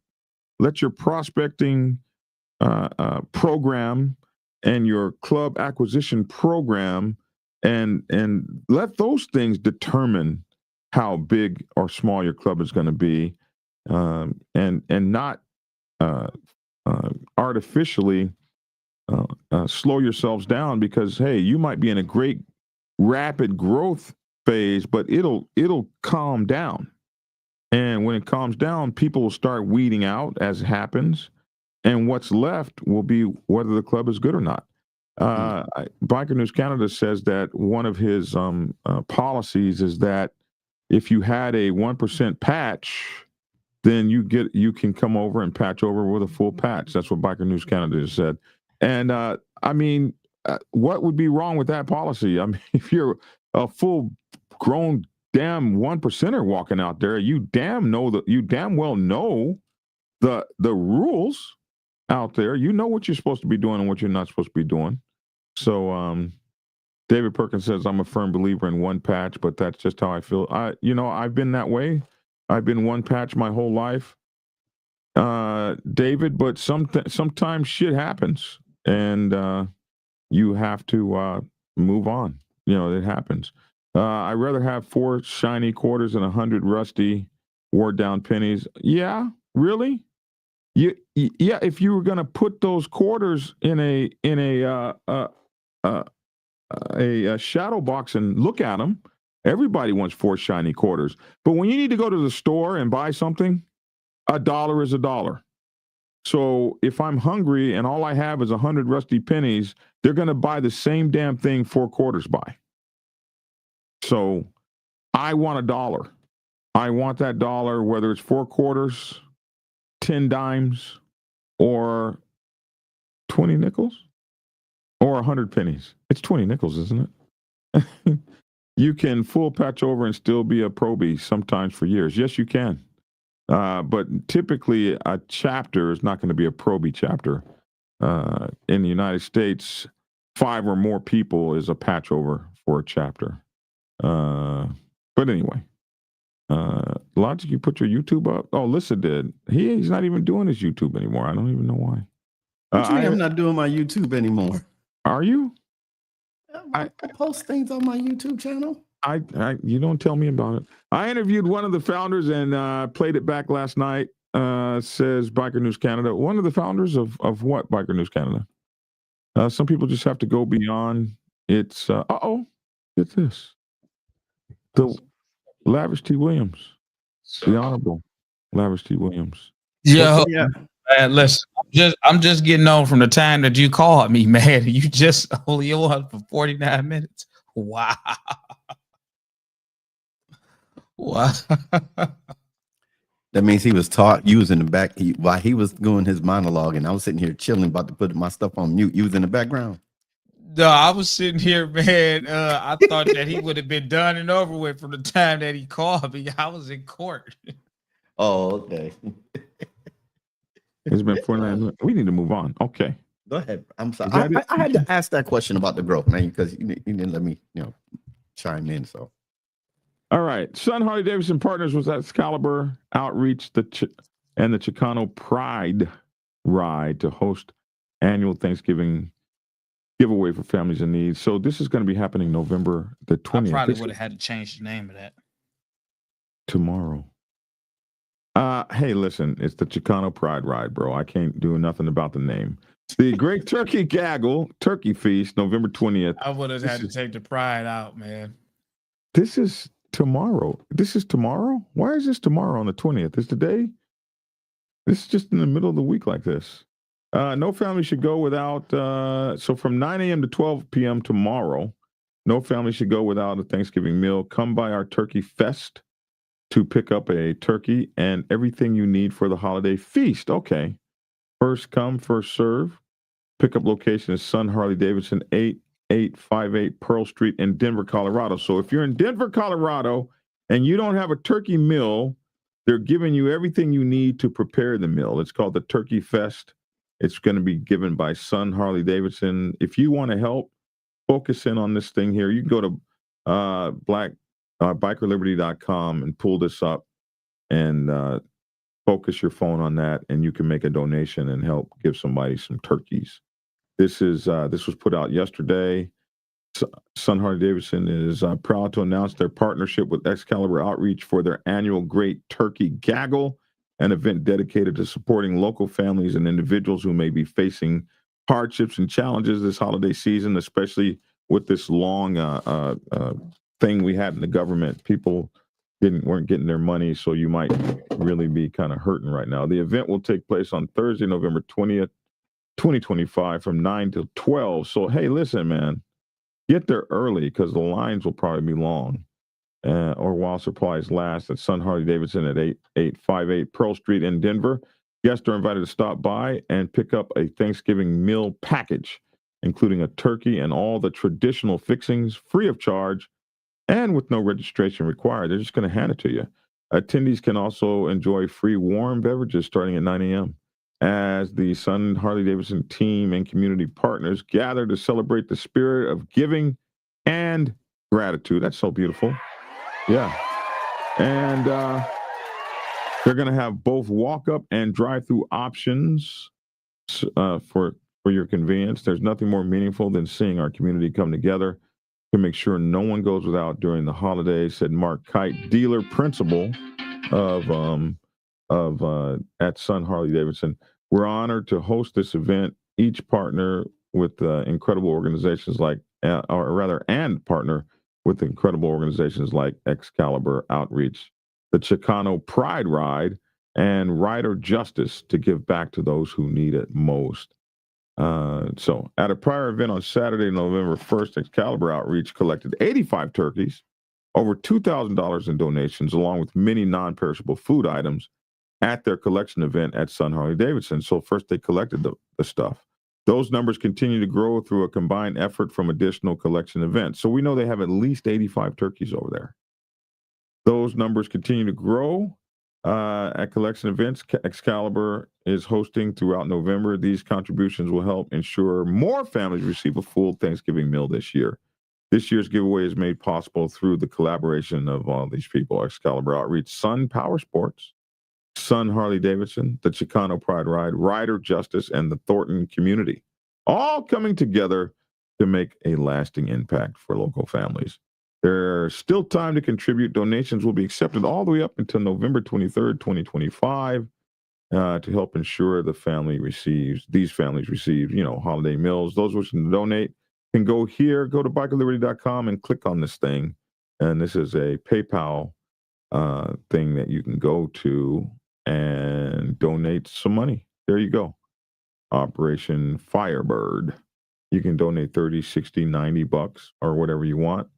program and your club acquisition program and let those things determine how big or small your club is going to be, and not artificially slow yourselves down, because hey, you might be in a great rapid growth phase, but it'll calm down, and when it calms down, people will start weeding out as it happens, and what's left will be whether the club is good or not. Biker News Canada says that one of his policies is that if you had a 1% patch, then you can come over and patch over with a full patch. That's what Biker News Canada has said. And I mean, what would be wrong with that policy? I mean, if you're a full grown damn 1%er walking out there, you damn well know the rules out there. You know what you're supposed to be doing and what you're not supposed to be doing. So David Perkins says, I'm a firm believer in one patch, but that's just how I feel. I've been that way. I've been one patch my whole life, David, but sometimes shit happens, and you have to move on. It happens. I'd rather have 4 shiny quarters and 100 rusty, wore down pennies. Yeah, really? Yeah, if you were going to put those quarters in a shadow box and look at them, everybody wants 4 shiny quarters. But when you need to go to the store and buy something, $1 is $1. So if I'm hungry and all I have is 100 rusty pennies, they're going to buy the same damn thing 4 quarters by. So I want $1. I want that $1, whether it's 4 quarters, 10 dimes, or 20 nickels, or 100 pennies. It's 20 nickels, isn't it? You can full patch over and still be a probie sometimes for years. Yes, you can. But typically a chapter is not going to be a probie chapter. In the United States, 5 or more people is a patch over for a chapter. But anyway, Logic, you put your YouTube up? Oh, Lissa did. He's not even doing his YouTube anymore. I don't even know why. I'm not doing my YouTube anymore. Are you? I post things on my YouTube channel. You don't tell me about it. I interviewed one of the founders and played it back last night. Says Biker News Canada. One of the founders of what, Biker News Canada? Some people just have to go beyond. It's get this. The Lavish T. Williams, the Honorable Lavish T. Williams. Yeah. Man, listen, I'm just getting on from the time that you called me, man. You just only on for 49 minutes. Wow. Wow. That means he was taught. You was in the back while he was doing his monologue, and I was sitting here chilling, about to put my stuff on mute. You was in the background. No, I was sitting here, man. I thought that he would have been done and over with from the time that he called me. I was in court. Oh, okay. It's been 49 minutes. We need to move on. Okay. Go ahead. I'm sorry. I had to ask that question about the growth, man, because you didn't let me, chime in. So, all right. Son Harley Davidson partners with Excalibur Outreach and the Chicano Pride Ride to host annual Thanksgiving giveaway for families in need. So this is going to be happening November the 20th. I probably would have had to change the name of that. Tomorrow. Hey, listen, it's the Chicano Pride Ride, bro. I can't do nothing about the name. The Great Turkey Gaggle Turkey Feast, November 20th. I would have had to take the pride out, man. This is tomorrow. This is tomorrow? Why is this tomorrow on the 20th? Is today? This is just in the middle of the week like this. No family should go without, so from 9 a.m. to 12 p.m. tomorrow, no family should go without a Thanksgiving meal. Come by our Turkey Fest to pick up a turkey and everything you need for the holiday feast. Okay. First come, first serve. Pickup location is Son Harley Davidson, 8 8858 Pearl Street in Denver, Colorado. So if you're in Denver, Colorado, and you don't have a turkey meal, they're giving you everything you need to prepare the meal. It's called the Turkey Fest. It's going to be given by Sun Harley Davidson. If you want to help focus in on this thing here, you can go to bikerliberty.com and pull this up and focus your phone on that, and you can make a donation and help give somebody some turkeys. This was put out yesterday. Sun Harley Davidson is proud to announce their partnership with Excalibur Outreach for their annual Great Turkey Gaggle, an event dedicated to supporting local families and individuals who may be facing hardships and challenges this holiday season, especially with this long thing we had in the government. People weren't getting their money, so you might really be kind of hurting right now. The event will take place on Thursday, November 20th, 2025 from 9 till 12. So, hey, listen, man, get there early because the lines will probably be long or while supplies last at Sun Harley Davidson at 8858 Pearl Street in Denver. Guests are invited to stop by and pick up a Thanksgiving meal package, including a turkey and all the traditional fixings, free of charge and with no registration required. They're just going to hand it to you. Attendees can also enjoy free warm beverages starting at 9 a.m. as the Sun Harley Davidson team and community partners gather to celebrate the spirit of giving and gratitude. That's so beautiful. Yeah. And they're going to have both walk-up and drive-through options for your convenience. There's nothing more meaningful than seeing our community come together to make sure no one goes without during the holidays, said Mark Kite, dealer principal of at Sun Harley Davidson. We're honored to host this event. Each partner with incredible organizations like, and partner with incredible organizations like Excalibur Outreach, the Chicano Pride Ride, and Rider Justice to give back to those who need it most. So at a prior event on Saturday, November 1st, Excalibur Outreach collected 85 turkeys, over $2,000 in donations, along with many non-perishable food items at their collection event at Sun Harley Davidson. So first they collected the stuff. Those numbers continue to grow through a combined effort from additional collection events. So we know they have at least 85 turkeys over there. Those numbers continue to grow at collection events Excalibur is hosting throughout November. These contributions will help ensure more families receive a full Thanksgiving meal this year. This year's giveaway is made possible through the collaboration of all these people: Excalibur Outreach, Sun Power Sports, Sun Harley Davidson, the Chicano Pride Ride, Rider Justice, and the Thornton community, all coming together to make a lasting impact for local families. There's still time to contribute. Donations will be accepted all the way up until November 23rd, 2025, to help ensure these families receive, holiday meals. Those wishing to donate can go here, go to bikerliberty.com and click on this thing. And this is a PayPal thing that you can go to and donate some money. There you go. Operation Firebird. You can donate 30, 60, 90 bucks or whatever you want.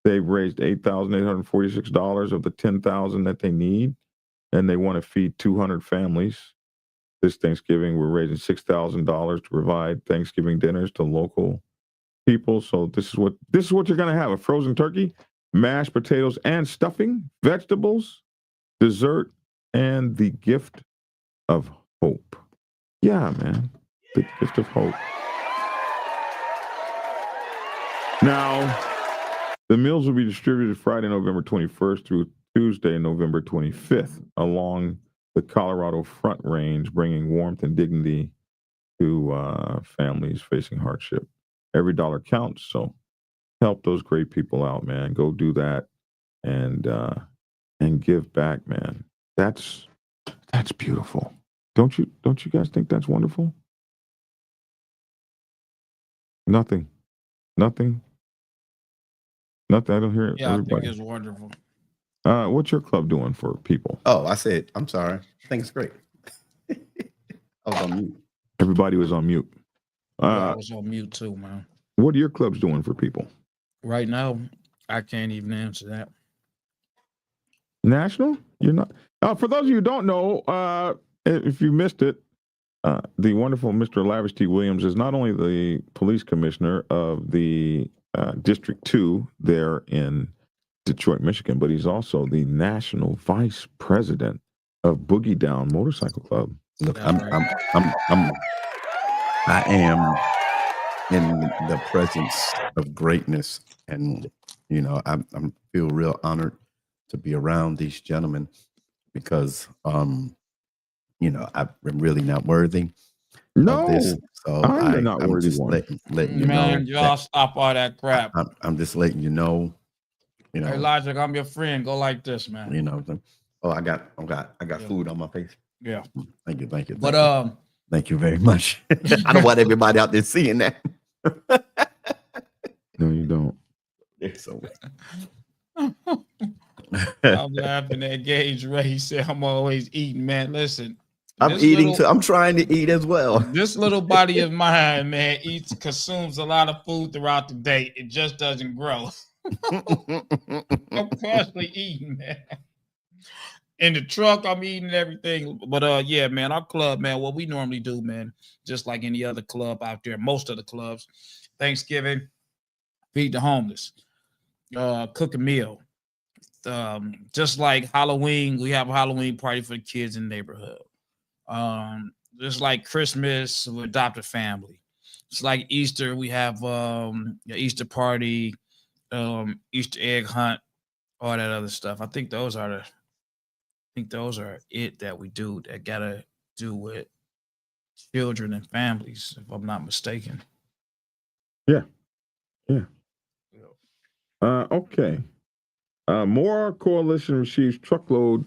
They've raised $8,846 of the $10,000 that they need, and they want to feed 200 families. This Thanksgiving, we're raising $6,000 to provide Thanksgiving dinners to local people. So this is what you're going to have: a frozen turkey, mashed potatoes and stuffing, vegetables, dessert, and the gift of hope. Yeah, man, the gift of hope. Now, the meals will be distributed Friday, November 21st through Tuesday, November 25th, along the Colorado Front Range, bringing warmth and dignity to families facing hardship. Every dollar counts, so help those great people out, man. Go do that and give back, man. That's beautiful. Don't you guys think that's wonderful? Nothing. I don't hear it. Yeah, Everybody. I think it's wonderful. What's your club doing for people? Oh, I'm sorry. I think it's great. I was on mute. Everybody was on mute. I was on mute too, man. What are your clubs doing for people? Right now, I can't even answer that. National? You're not. For those of you who don't know, if you missed it, The wonderful Mr. Lavish T. Williams is not only the police commissioner of the District 2 there in Detroit, Michigan, but he's also the national vice president of Boogie Down Motorcycle Club. Look, I am in the presence of greatness, and I feel real honored to be around these gentlemen because I'm really not worthy of this. So I'm not I'm worthy just one. letting you Man, know. y'all stop all that crap. I'm just letting you know. Hey, Logic, I'm your friend. Go like this, man. Oh, I got food on my face. Yeah. Thank you. But Thank you very much. I don't want everybody out there seeing that. No, you don't. So I'm laughing at Gage Ray. He said, I'm always eating, man. Listen. I'm eating too. I'm trying to eat as well. This little body of mine, man, consumes a lot of food throughout the day. It just doesn't grow. I'm constantly eating, man. In the truck, I'm eating everything. But yeah, man, our club, man, what we normally do, man, just like any other club out there, most of the clubs, Thanksgiving, feed the homeless, cook a meal. Just like Halloween, we have a Halloween party for the kids in the neighborhood. Just like Christmas, we adopt a family. It's like Easter, we have Easter party, Easter egg hunt, all that other stuff. I think those are it that we do that gotta do with children and families, if I'm not mistaken. Yeah. Okay. More Coalition receives truckload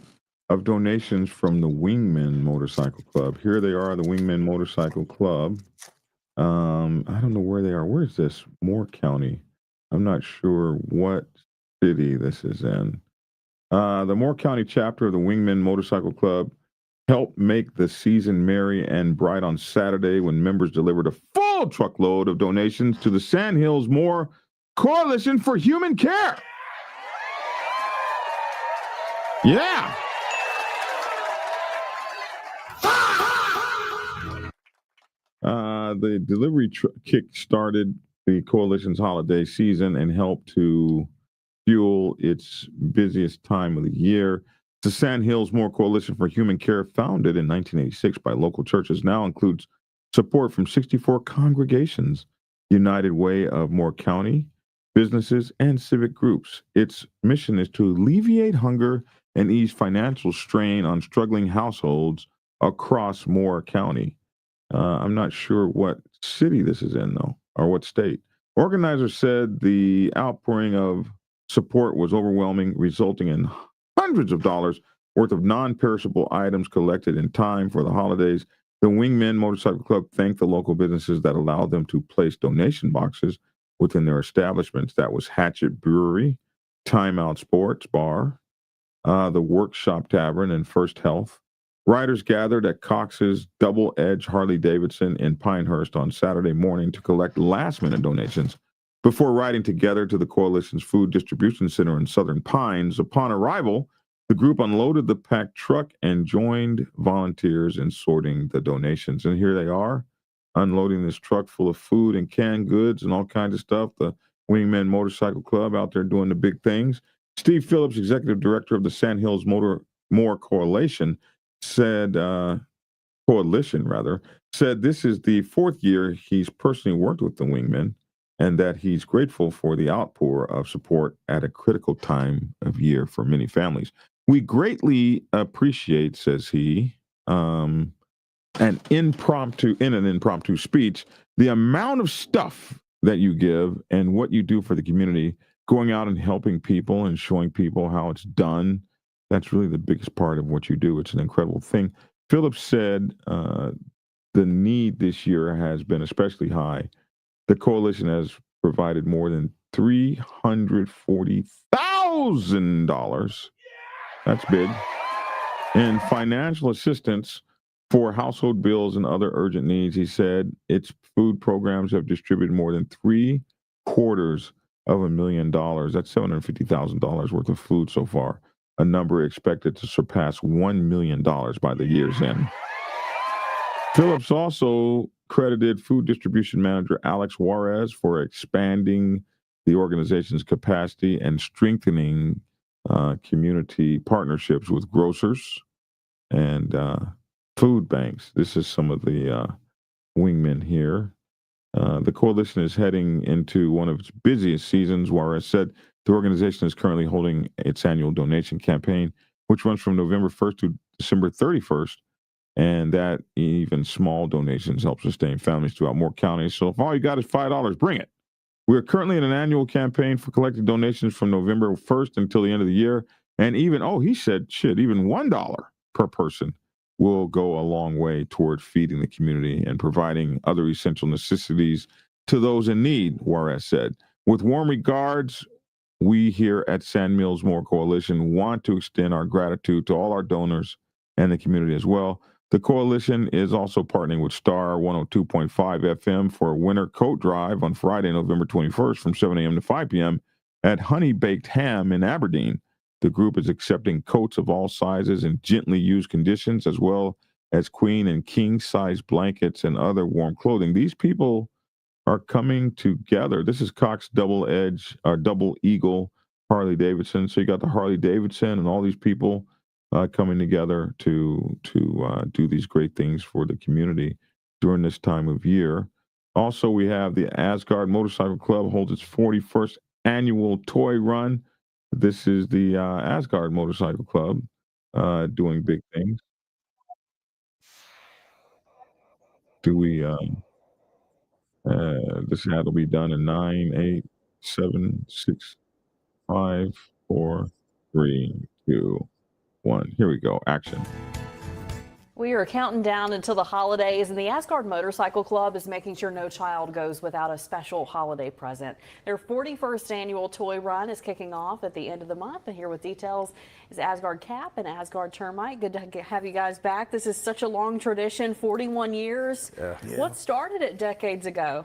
of donations from the Wingmen Motorcycle Club. Here they are, the Wingmen Motorcycle Club. I don't know where they are. Where is this? Moore County. I'm not sure what city this is in. The Moore County chapter of the Wingmen Motorcycle Club helped make the season merry and bright on Saturday when members delivered a full truckload of donations to the Sandhills Moore Coalition for Human Care. Yeah. The delivery kick-started the coalition's holiday season and helped to fuel its busiest time of the year. The Sandhills Moore Coalition for Human Care, founded in 1986 by local churches, now includes support from 64 congregations, United Way of Moore County, businesses, and civic groups. Its mission is to alleviate hunger and ease financial strain on struggling households across Moore County. I'm not sure what city this is in, though, or what state. Organizers said the outpouring of support was overwhelming, resulting in hundreds of dollars worth of non-perishable items collected in time for the holidays. The Wingmen Motorcycle Club thanked the local businesses that allowed them to place donation boxes within their establishments. That was Hatchet Brewery, Time Out Sports Bar, the Workshop Tavern, and First Health. Riders gathered at Cox's Double Edge Harley Davidson in Pinehurst on Saturday morning to collect last-minute donations before riding together to the coalition's food distribution center in Southern Pines. Upon arrival, the group unloaded the packed truck and joined volunteers in sorting the donations. And here they are, unloading this truck full of food and canned goods and all kinds of stuff. The Wingmen Motorcycle Club out there doing the big things. Steve Phillips, executive director of the Sandhills Moore Coalition, said this is the fourth year he's personally worked with the Wingmen, and that he's grateful for the outpour of support at a critical time of year for many families. We greatly appreciate, says he, in an impromptu speech, the amount of stuff that you give and what you do for the community, going out and helping people and showing people how it's done. That's really the biggest part of what you do. It's an incredible thing. Phillips said the need this year has been especially high. The coalition has provided more than $340,000. That's big. In financial assistance for household bills and other urgent needs. He said its food programs have distributed more than $750,000. That's $750,000 worth of food so far, a number expected to surpass $1 million by the year's end. Phillips also credited food distribution manager Alex Juarez for expanding the organization's capacity and strengthening community partnerships with grocers and food banks. This is some of the wingmen here. The coalition is heading into one of its busiest seasons. Juarez said the organization is currently holding its annual donation campaign, which runs from November 1st to December 31st. And that even small donations help sustain families throughout more counties. So if all you got is $5, bring it. We're currently in an annual campaign for collecting donations from November 1st until the end of the year. And even, he said, even $1 per person will go a long way toward feeding the community and providing other essential necessities to those in need, Juarez said. With warm regards, we here at San Mills More Coalition want to extend our gratitude to all our donors and the community as well. The coalition is also partnering with Star 102.5 FM for a winter coat drive on Friday, November 21st from 7 a.m. to 5 p.m. at Honey Baked Ham in Aberdeen. The group is accepting coats of all sizes and gently used conditions, as well as queen and king size blankets and other warm clothing. These people are coming together. This is Cox Double Eagle Harley Davidson. So you got the Harley Davidson and all these people coming together to do these great things for the community during this time of year. Also, we have the Asgard Motorcycle Club holds its 41st annual toy run. This is the Asgard Motorcycle Club doing big things. This ad will be done in 9, 8, 7, 6, 5, 4, 3, 2, 1. Here we go. Action. We are counting down until the holidays, and the Asgard Motorcycle Club is making sure no child goes without a special holiday present. Their 41st annual toy run is kicking off at the end of the month, and here with details is Asgard Cap and Asgard Termite. Good to have you guys back. This is such a long tradition, 41 years. Yeah. What started it decades ago?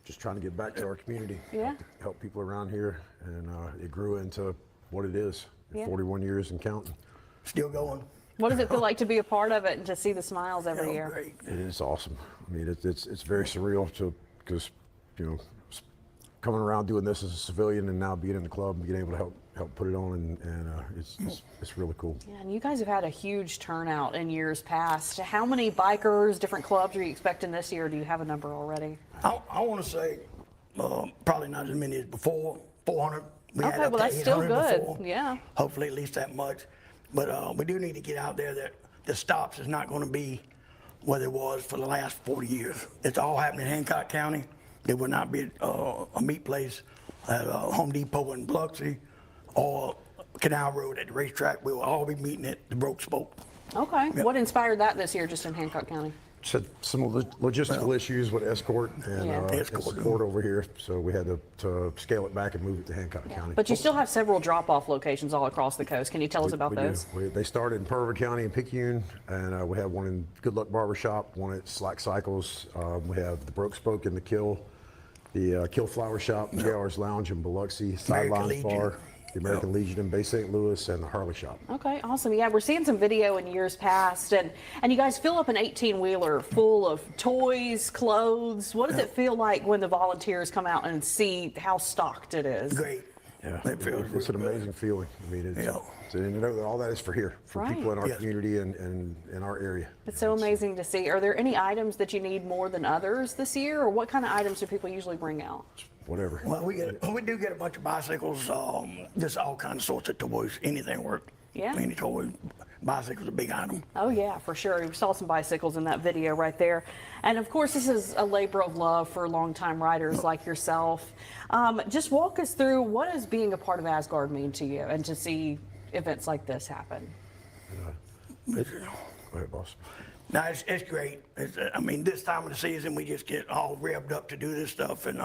Just trying to give back to our community. Yeah. Help people around here, and it grew into what it is. Yeah. 41 years and counting. Still going. What does it feel like to be a part of it and to see the smiles every year? Great. It is awesome. I mean, it's very surreal because coming around doing this as a civilian and now being in the club and being able to help put it on, and it's really cool. Yeah, and you guys have had a huge turnout in years past. How many bikers, different clubs are you expecting this year? Do you have a number already? I want to say probably not as many as before, 400. We had Okay, up well to that's still 800 good. before. Yeah. Hopefully at least that much. But we do need to get out there that the stops is not going to be what it was for the last 40 years. It's all happening in Hancock County. There will not be a meat place at Home Depot in Biloxi or Canal Road at the racetrack. We will all be meeting at the Broke Spoke. Okay. Yep. What inspired that this year just in Hancock County? Said some logistical issues with escort and Escort. support over here, so we had to scale it back and move it to Hancock County. But you still have several drop-off locations all across the coast. Can you tell us about We those? do. They started in Pearl River County in Picayune, and we have one in Good Luck Barbershop, one at Slack Cycles. We have the Broke Spoke in the Kill Flower Shop, JR's Lounge in Biloxi, Sidelines Legion. Bar, the American Legion in Bay St. Louis, and the Harley Shop. Okay, awesome. Yeah, we're seeing some video in years past, and you guys fill up an 18-wheeler full of toys, clothes. What does it feel like when the volunteers come out and see how stocked it is? Great. Yeah, It feels it's an real good. amazing feeling. I mean, Yeah. and you know that all that is for here, for Right. people in our Yes. community and in our area. It's so amazing to see. Are there any items that you need more than others this year, or what kind of items do people usually bring out? Whatever. Well, we do get a bunch of bicycles, just all kinds of sorts of toys, anything work. Yeah. Any toy, bicycle's a big item. Oh yeah, for sure. We saw some bicycles in that video right there. And of course, this is a labor of love for longtime riders like yourself. Just walk us through, what does being a part of Asgard mean to you and to see events like this happen? Go ahead, boss. No, it's great. I mean, this time of the season, we just get all revved up to do this stuff, and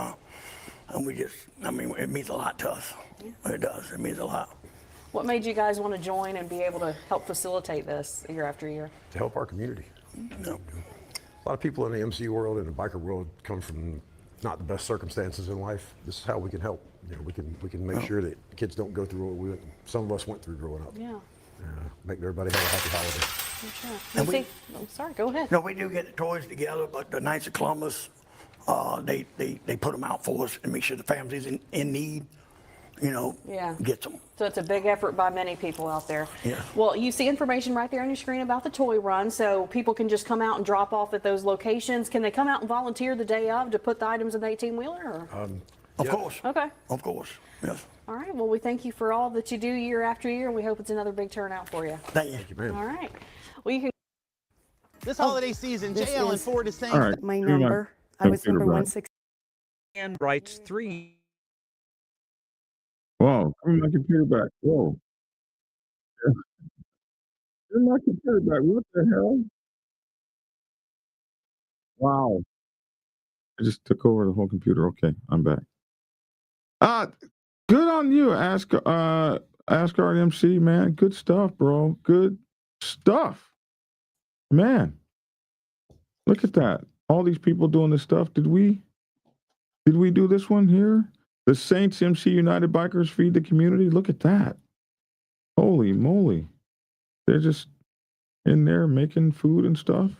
we just, I mean, it means a lot to us. It does. It means a lot. What made you guys want to join and be able to help facilitate this year after year? To help our community. No. A lot of people in the MC world and the biker world come from not the best circumstances in life. This is how we can help. You know, we can make sure that kids don't go through what some of us went through growing up. Yeah. Make everybody have a happy holiday. Sure. And You see, sorry, go ahead. No, we do get the toys together, but the Knights of Columbus, they put them out for us and make sure the families in need, Yeah. gets them. So it's a big effort by many people out there. Yeah. Well, you see information right there on your screen about the toy run, so people can just come out and drop off at those locations. Can they come out and volunteer the day of to put the items in the 18-wheeler? Of course. Okay. Of course. Yes. All right. Well, we thank you for all that you do year after year, and we hope it's another big turnout for you. Thank you. All right. Well, you can. This holiday season, J.L. and Ford is saying All right. My give me my number. I was computer number back. 160. and writes 3. Whoa, give me my computer back. Whoa. Give me my computer back. What the hell? Wow. I just took over the whole computer. Okay, I'm back. Good on you, Asgard MC, man. Good stuff, bro. Good stuff. Man. Look at that. All these people doing this stuff. Did we do this one here? The Saints MC United Bikers feed the community. Look at that. Holy moly. They're just in there making food and stuff.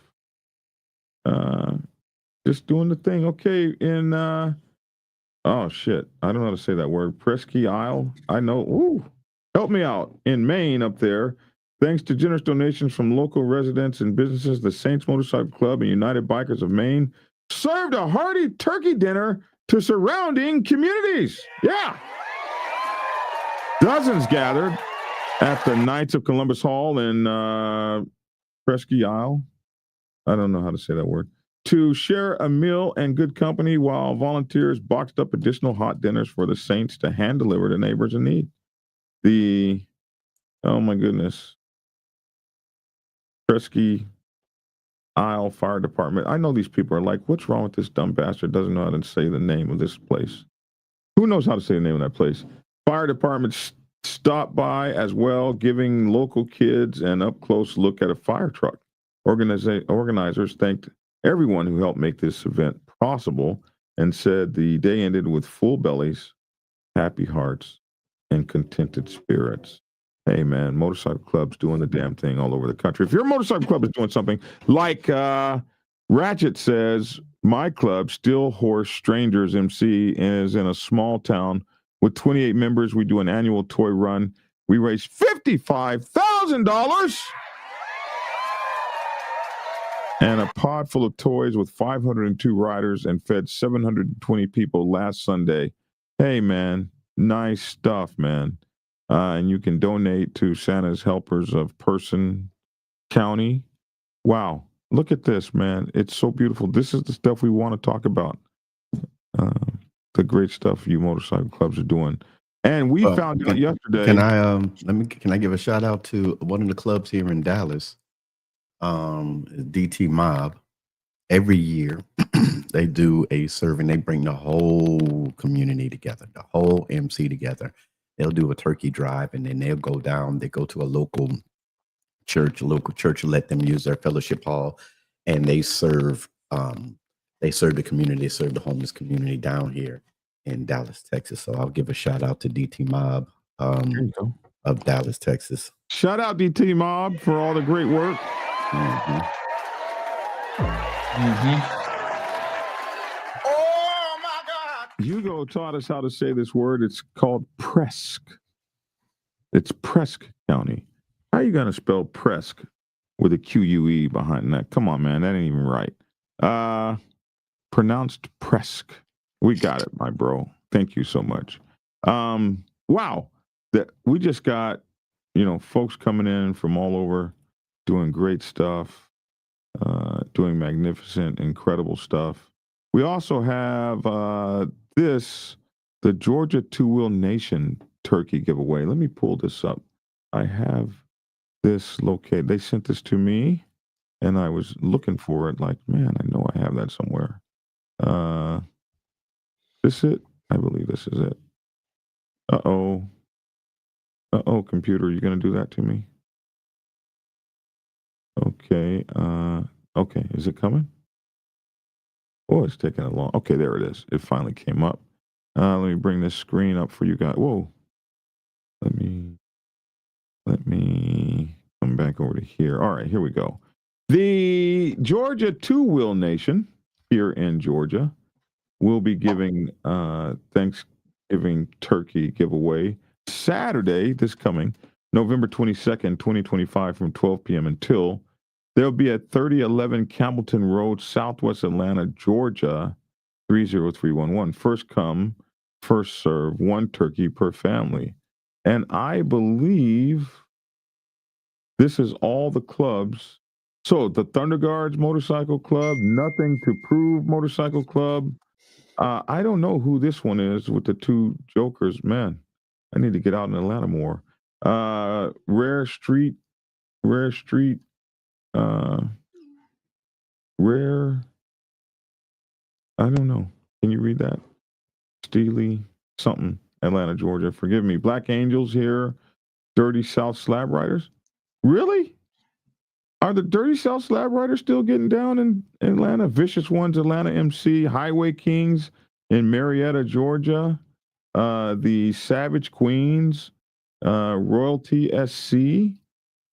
Just doing the thing. Okay, in oh shit. I don't know how to say that word. Presque Isle. I know. Ooh. Help me out. In Maine up there. Thanks to generous donations from local residents and businesses, the Saints Motorcycle Club and United Bikers of Maine served a hearty turkey dinner to surrounding communities. Yeah. Dozens gathered at the Knights of Columbus Hall in Presque Isle. I don't know how to say that word. To share a meal and good company while volunteers boxed up additional hot dinners for the Saints to hand deliver to neighbors in need. Oh my goodness. Presque Isle Fire Department. I know these people are like, what's wrong with this dumb bastard? Doesn't know how to say the name of this place. Who knows how to say the name of that place? Fire department stopped by as well, giving local kids an up-close look at a fire truck. Organizers thanked everyone who helped make this event possible and said the day ended with full bellies, happy hearts, and contented spirits. Hey, man, motorcycle clubs doing the damn thing all over the country. If your motorcycle club is doing something like Ratchet says, my club, Still Horse Strangers MC, is in a small town with 28 members. We do an annual toy run. We raise $55,000 and a pod full of toys with 502 riders and fed 720 people last Sunday. Hey, man, nice stuff, man. And you can donate to Santa's Helpers of Person County. Wow. Look at this, man. It's so beautiful. This is the stuff we want to talk about. The great stuff you motorcycle clubs are doing. And we found out yesterday. Can I give a shout out to one of the clubs here in Dallas, DT Mob. Every year they do a serving. They bring the whole community together, the whole MC together. They'll do a turkey drive, and then they'll go down. They go to a local church will let them use their fellowship hall, and they serve the community. They serve the homeless community down here in Dallas, Texas. So I'll give a shout out to DT Mob of Dallas, Texas. Shout out DT Mob for all the great work. Mm-hmm. Oh my God! Hugo taught us how to say this word. It's called Presque. It's Presque County. How are you going to spell Presque with a Q-U-E behind that? Come on, man. That ain't even right. Pronounced Presque. We got it, my bro. Thank you so much. Wow. We just got, folks coming in from all over doing great stuff, doing magnificent, incredible stuff. We also have the Georgia Two-Wheel Nation turkey giveaway. Let me pull this up. I have this located. They sent this to me, and I was looking for it like, man, I know I have that somewhere. This it? I believe this is it. Uh-oh, computer, you going to do that to me? Okay. Okay, is it coming? Oh, it's taking a long. Okay, there it is. It finally came up. Let me bring this screen up for you guys. Whoa. Let me come come back over to here. All right, here we go. The Georgia Two-Wheel Nation here in Georgia will be giving Thanksgiving turkey giveaway Saturday, this coming November 22nd, 2025, from 12 p.m. until. They'll be at 3011 Campbellton Road, Southwest Atlanta, Georgia, 30311. First come, first serve, one turkey per family. And I believe this is all the clubs. So the Thunder Guards Motorcycle Club, Nothing to Prove Motorcycle Club. I don't know who this one is with the two jokers. Man, I need to get out in Atlanta more. Rare Street, Rare, I don't know. Can you read that? Steely something, Atlanta, Georgia. Forgive me. Black Angels here. Dirty South Slab Riders. Really? Are the Dirty South Slab Riders still getting down in Atlanta? Vicious Ones, Atlanta MC. Highway Kings in Marietta, Georgia. The Savage Queens. Royalty SC.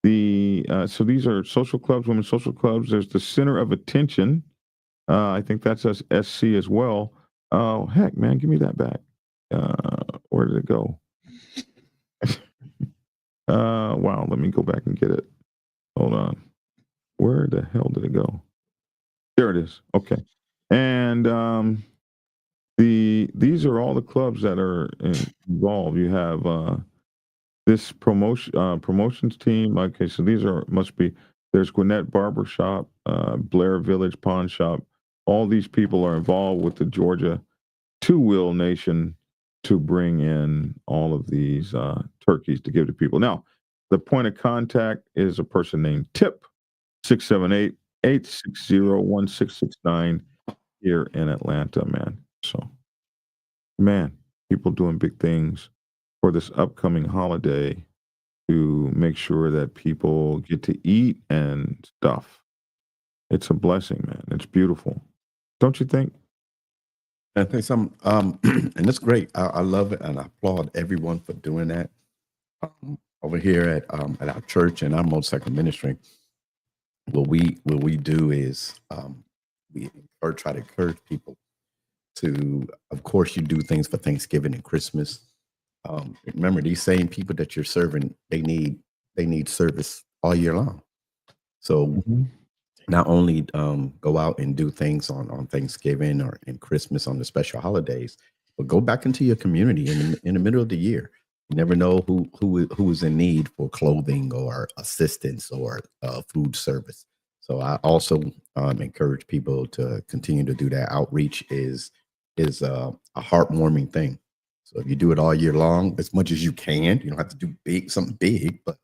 So these are social clubs, women's social clubs. There's the Center of Attention. I think that's SC as well. Oh, heck, man, give me that back. Where did it go? Wow, let me go back and get it. Hold on. Where the hell did it go? There it is. Okay. And these are all the clubs that are involved. You have this promotions team. Okay, so these there's Gwinnett Barbershop, Blair Village Pawn Shop. All these people are involved with the Georgia Two-Wheel Nation to bring in all of these turkeys to give to people. Now, the point of contact is a person named Tip, 678-860-1669 here in Atlanta, man. So, man, people doing big things for this upcoming holiday to make sure that people get to eat and stuff. It's a blessing, man. It's beautiful. Don't you think? I think some, and it's great. I love it, and I applaud everyone for doing that. Over here at our church and our motorcycle ministry, what we do is we try to encourage people to, of course, you do things for Thanksgiving and Christmas. Remember, these same people that you're serving, they need service all year long. So not only go out and do things on Thanksgiving or in Christmas on the special holidays, but go back into your community in the middle of the year. You never know who is in need for clothing or assistance or food service. So I also encourage people to continue to do that. Outreach is a heartwarming thing. So if you do it all year long, as much as you can, you don't have to do something big, but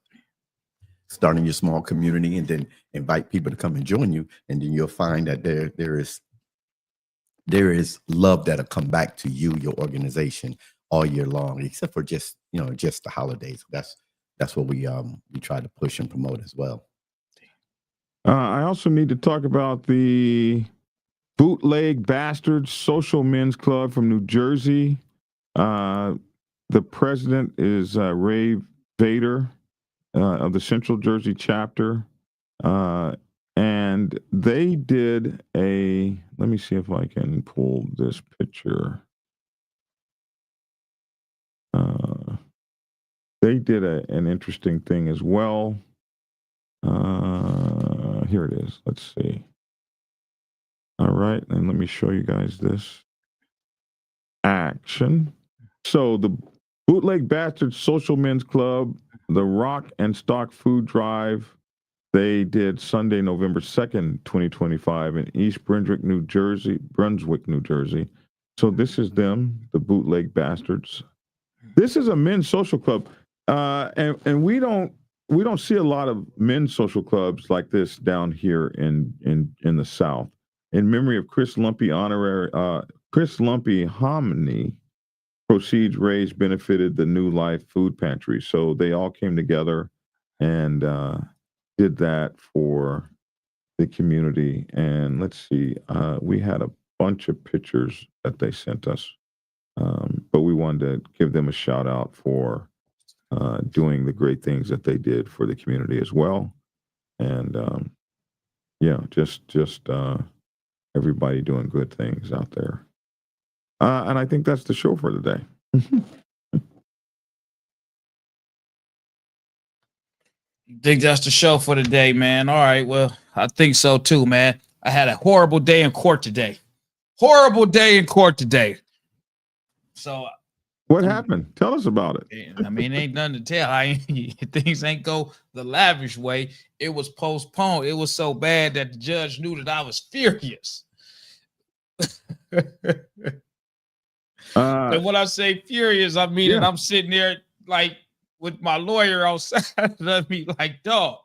start in your small community and then invite people to come and join you. And then you'll find that there is love that'll come back to you, your organization, all year long, except for just the holidays. That's what we try to push and promote as well. I also need to talk about the Bootleg Bastards Social Men's Club from New Jersey. The president is Ray Vader of the Central Jersey chapter. And they did let me see if I can pull this picture. They did an interesting thing as well. Here it is. Let's see. All right, and let me show you guys this action. So the Bootleg Bastards Social Men's Club, the Rock and Stock Food Drive, they did Sunday, November 2nd, 2025 in East Brunswick, New Jersey. So this is them, the Bootleg Bastards. This is a men's social club. And we don't see a lot of men's social clubs like this down here in the South. In memory of Chris Lumpy Hominy, proceeds raised benefited the New Life Food Pantry. So they all came together and did that for the community. And let's see, we had a bunch of pictures that they sent us, but we wanted to give them a shout out for doing the great things that they did for the community as well. And yeah, just everybody doing good things out there. And I think that's the show for today. You think that's the show for today, man? All right, well, I think so too, man. I had a horrible day in court today. Horrible day in court today. So what happened? Tell us about it. I mean, ain't nothing to tell. Things ain't go the lavish way. It was postponed. It was so bad that the judge knew that I was furious. And when I say furious, I mean that I'm sitting there like with my lawyer outside of me, like, dog.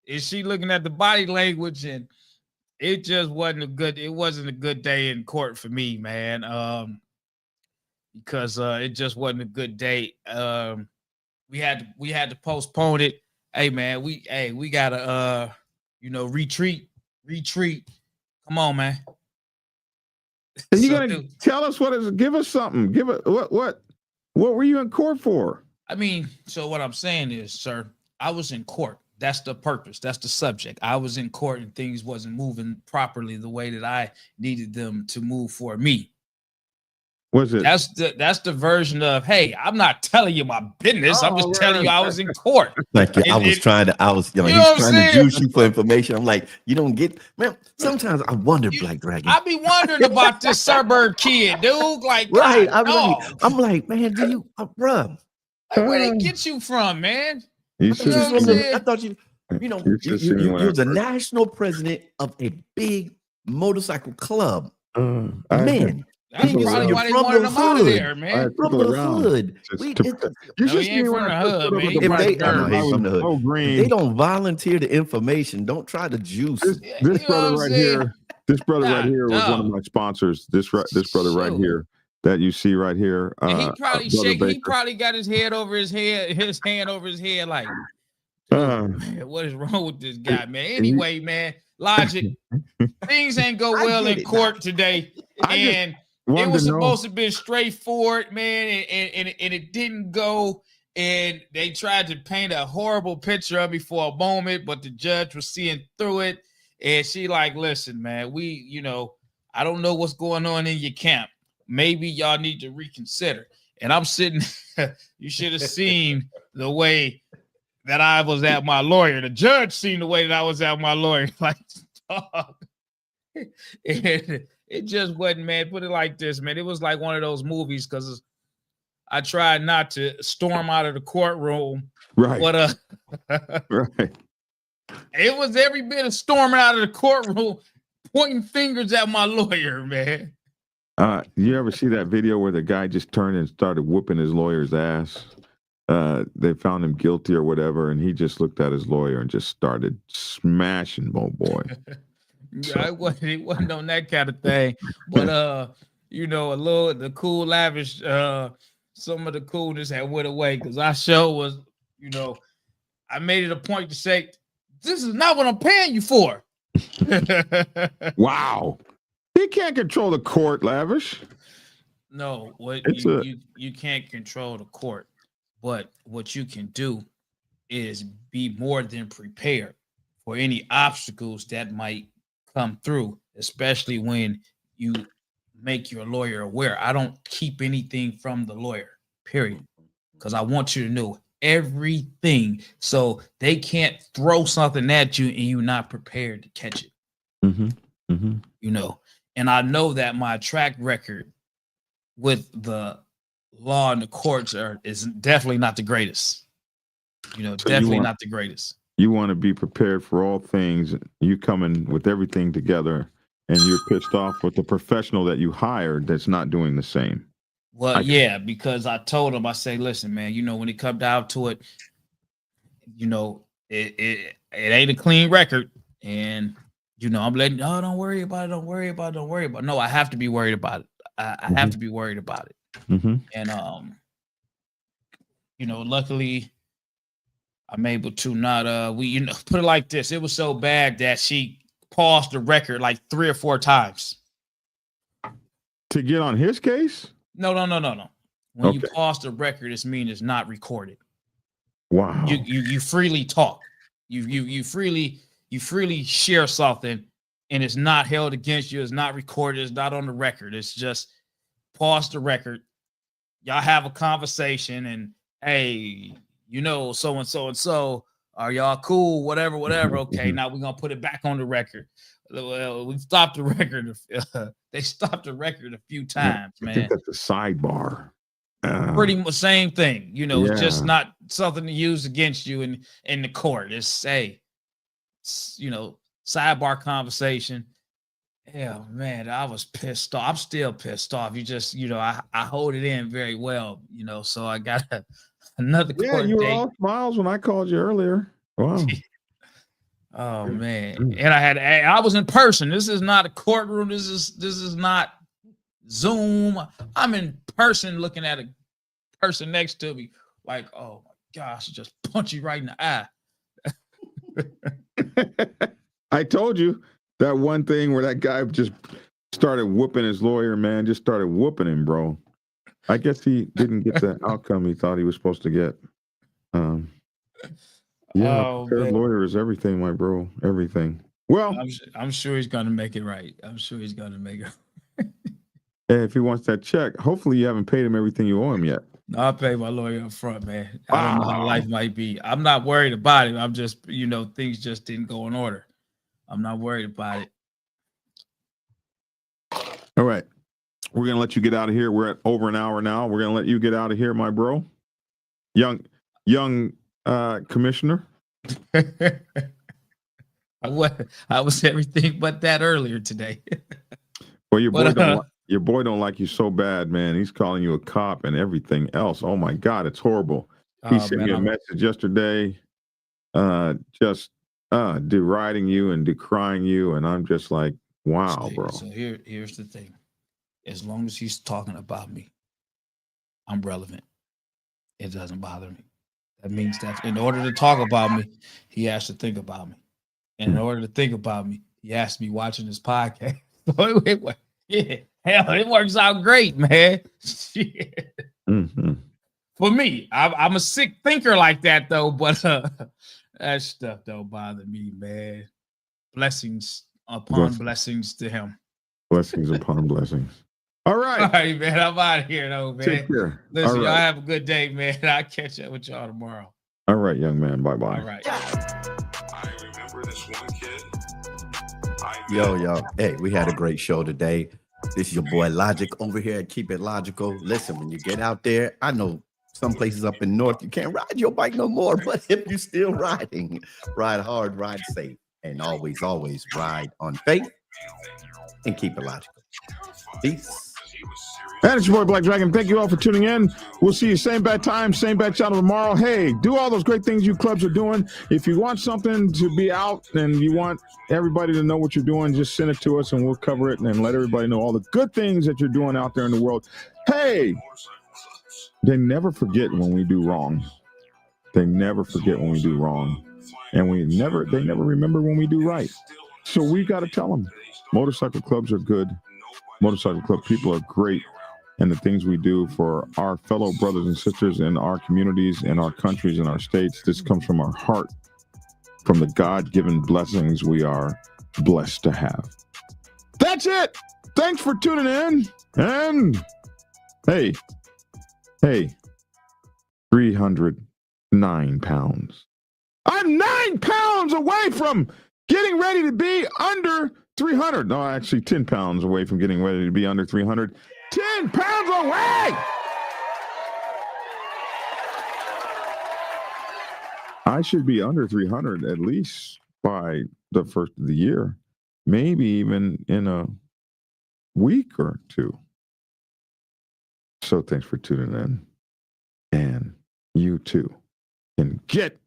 Is she looking at the body language? And it just wasn't a good day in court for me, man. Because it just wasn't a good day. We had to postpone it. Hey man, we gotta retreat. Come on, man. And you gotta tell us what is. Give us something. Give it what were you in court for? I mean, so what I'm saying is, sir, I was in court. That's the purpose. That's the subject. I was in court and things wasn't moving properly the way that I needed them to move for me. Was it? That's the version of, hey, I'm not telling you my business. I'm just telling you I was in court. Like he's trying to juice you for information. I'm like, you don't get, man. Sometimes I wonder, Black Dragon. I be wondering about this suburb kid, dude. Like, right? I'm like, man, do you, bruh? Like, where they get you from, man? I thought you're the national president of a big motorcycle club, man. That's probably why they wanted him out of there, man. From the hood. He ain't from the hood, man. If they don't volunteer the information, don't try to juice. This brother right here was one of my sponsors. This brother right here that you see right here. And he probably he probably got his hand over his head, like, man, what is wrong with this guy, man? Anyway, man, Logic, things ain't go well in court today. And it was supposed to be straightforward, man, and it didn't go. And they tried to paint a horrible picture of me for a moment, but the judge was seeing through it. And she like, listen, man, I don't know what's going on in your camp. Maybe y'all need to reconsider. And I'm sitting, you should have seen the way that I was at my lawyer. The judge seen the way that I was at my lawyer. Like, and it just wasn't, man. Put it like this, man. It was like one of those movies because I tried not to storm out of the courtroom. Right. But right. It was every bit of storming out of the courtroom, pointing fingers at my lawyer, man. You ever see that video where the guy just turned and started whooping his lawyer's ass? They found him guilty or whatever, and he just looked at his lawyer and just started smashing old boy. Yeah, it wasn't on that kind of thing, but the cool, lavish, some of the coolness had went away because our show was, I made it a point to say, this is not what I'm paying you for. Wow. He can't control the court, Lavish. No, you can't control the court, but what you can do is be more than prepared for any obstacles that might come through, especially when you make your lawyer aware. I don't keep anything from the lawyer, period, because I want you to know everything so they can't throw something at you and you're not prepared to catch it. Mm-hmm. Mm-hmm. And I know that my track record with the law and the courts is definitely not the greatest. Definitely not the greatest. You want to be prepared for all things. You coming with everything together, and you're pissed off with the professional that you hired that's not doing the same. Well, because I told him, I say, listen, man, when it comes down to it, it ain't a clean record, and I'm letting, don't worry about it. No, I have to be worried about it. I have to be worried about it. Mm-hmm. And luckily I'm able to not put it like this. It was so bad that she paused the record like 3 or 4 times. To get on his case? No. When you Okay. pause the record, it means it's not recorded. Wow. You freely talk. You freely share something, and it's not held against you. It's not recorded. It's not on the record. It's just pause the record. Y'all have a conversation, and hey, so and so and so. Are y'all cool? Whatever. Okay, now we're gonna put it back on the record. Well, we stopped the record. They stopped the record a few times, I man. think that's a sidebar. Pretty much same thing. It's just Yeah. not something to use against you in the court. It's sidebar conversation. Yeah, man, I was pissed off. I'm still pissed off. I hold it in very well, so I got another Yeah, court you were date. all smiles when I called you earlier. Wow. Oh man. And I was in person. This is not a courtroom. This is not Zoom. I'm in person looking at a person next to me, like, oh my gosh, just punch you right in the eye. I told you that one thing where that guy just started whooping his lawyer, man, just started whooping him, bro. I guess he didn't get the outcome he thought he was supposed to get. Prepared lawyer is everything, my bro. Everything. Well, I'm sure he's gonna make it right. I'm sure he's gonna make it. If he wants that check, hopefully you haven't paid him everything you owe him yet. No, I pay my lawyer up front, man. I don't know how life might be. I'm not worried about it. I'm just, things just didn't go in order. I'm not worried about it. All right. We're going to let you get out of here. We're at over an hour now. We're going to let you get out of here, my bro. Young commissioner. I was everything but that earlier today. Well, your boy don't like you so bad, man. He's calling you a cop and everything else. Oh my God, it's horrible. He sent me a message yesterday, just deriding you and decrying you, and I'm just like, wow, bro. So here's the thing. As long as he's talking about me, I'm relevant. It doesn't bother me. That means that in order to talk about me, he has to think about me. And in order to think about me, he has to be watching this podcast. Yeah, hell, it works out great, man. Shit. Mm-hmm. For me, I'm a sick thinker like that, though. But that stuff don't bother me, man. Blessings upon blessings to him. Blessings upon blessings. All right. All right, man. I'm out of here, though, man. Take care. Listen, y'all have a good day, man. I'll catch up with y'all tomorrow. All right, young man. Bye-bye. All right. I remember this one kid. Yo. Hey, we had a great show today. This is your boy Logic over here at Keep It Logical. Listen, when you get out there, I know some places up in North, you can't ride your bike no more. But if you're still riding, ride hard, ride safe, and always ride on faith and keep it logical. Peace. And it's your boy Black Dragon. Thank you all for tuning in. We'll see you same bad time, same bad channel tomorrow. Hey, do all those great things you clubs are doing. If you want something to be out and you want everybody to know what you're doing, just send it to us and we'll cover it and let everybody know all the good things that you're doing out there in the world. Hey, they never forget when we do wrong. They never forget when we do wrong. And they never remember when we do right. So we got to tell them. Motorcycle clubs are good. Motorcycle club people are great. And the things we do for our fellow brothers and sisters in our communities, in our countries, in our states, this comes from our heart, from the God-given blessings we are blessed to have. That's it. Thanks for tuning in. And hey, 309 pounds. I'm 9 pounds away from getting ready to be under 300. No, actually 10 pounds away from getting ready to be under 300. 10 pounds away! I should be under 300 at least by the first of the year, maybe even in a week or two. So thanks for tuning in. And you too can get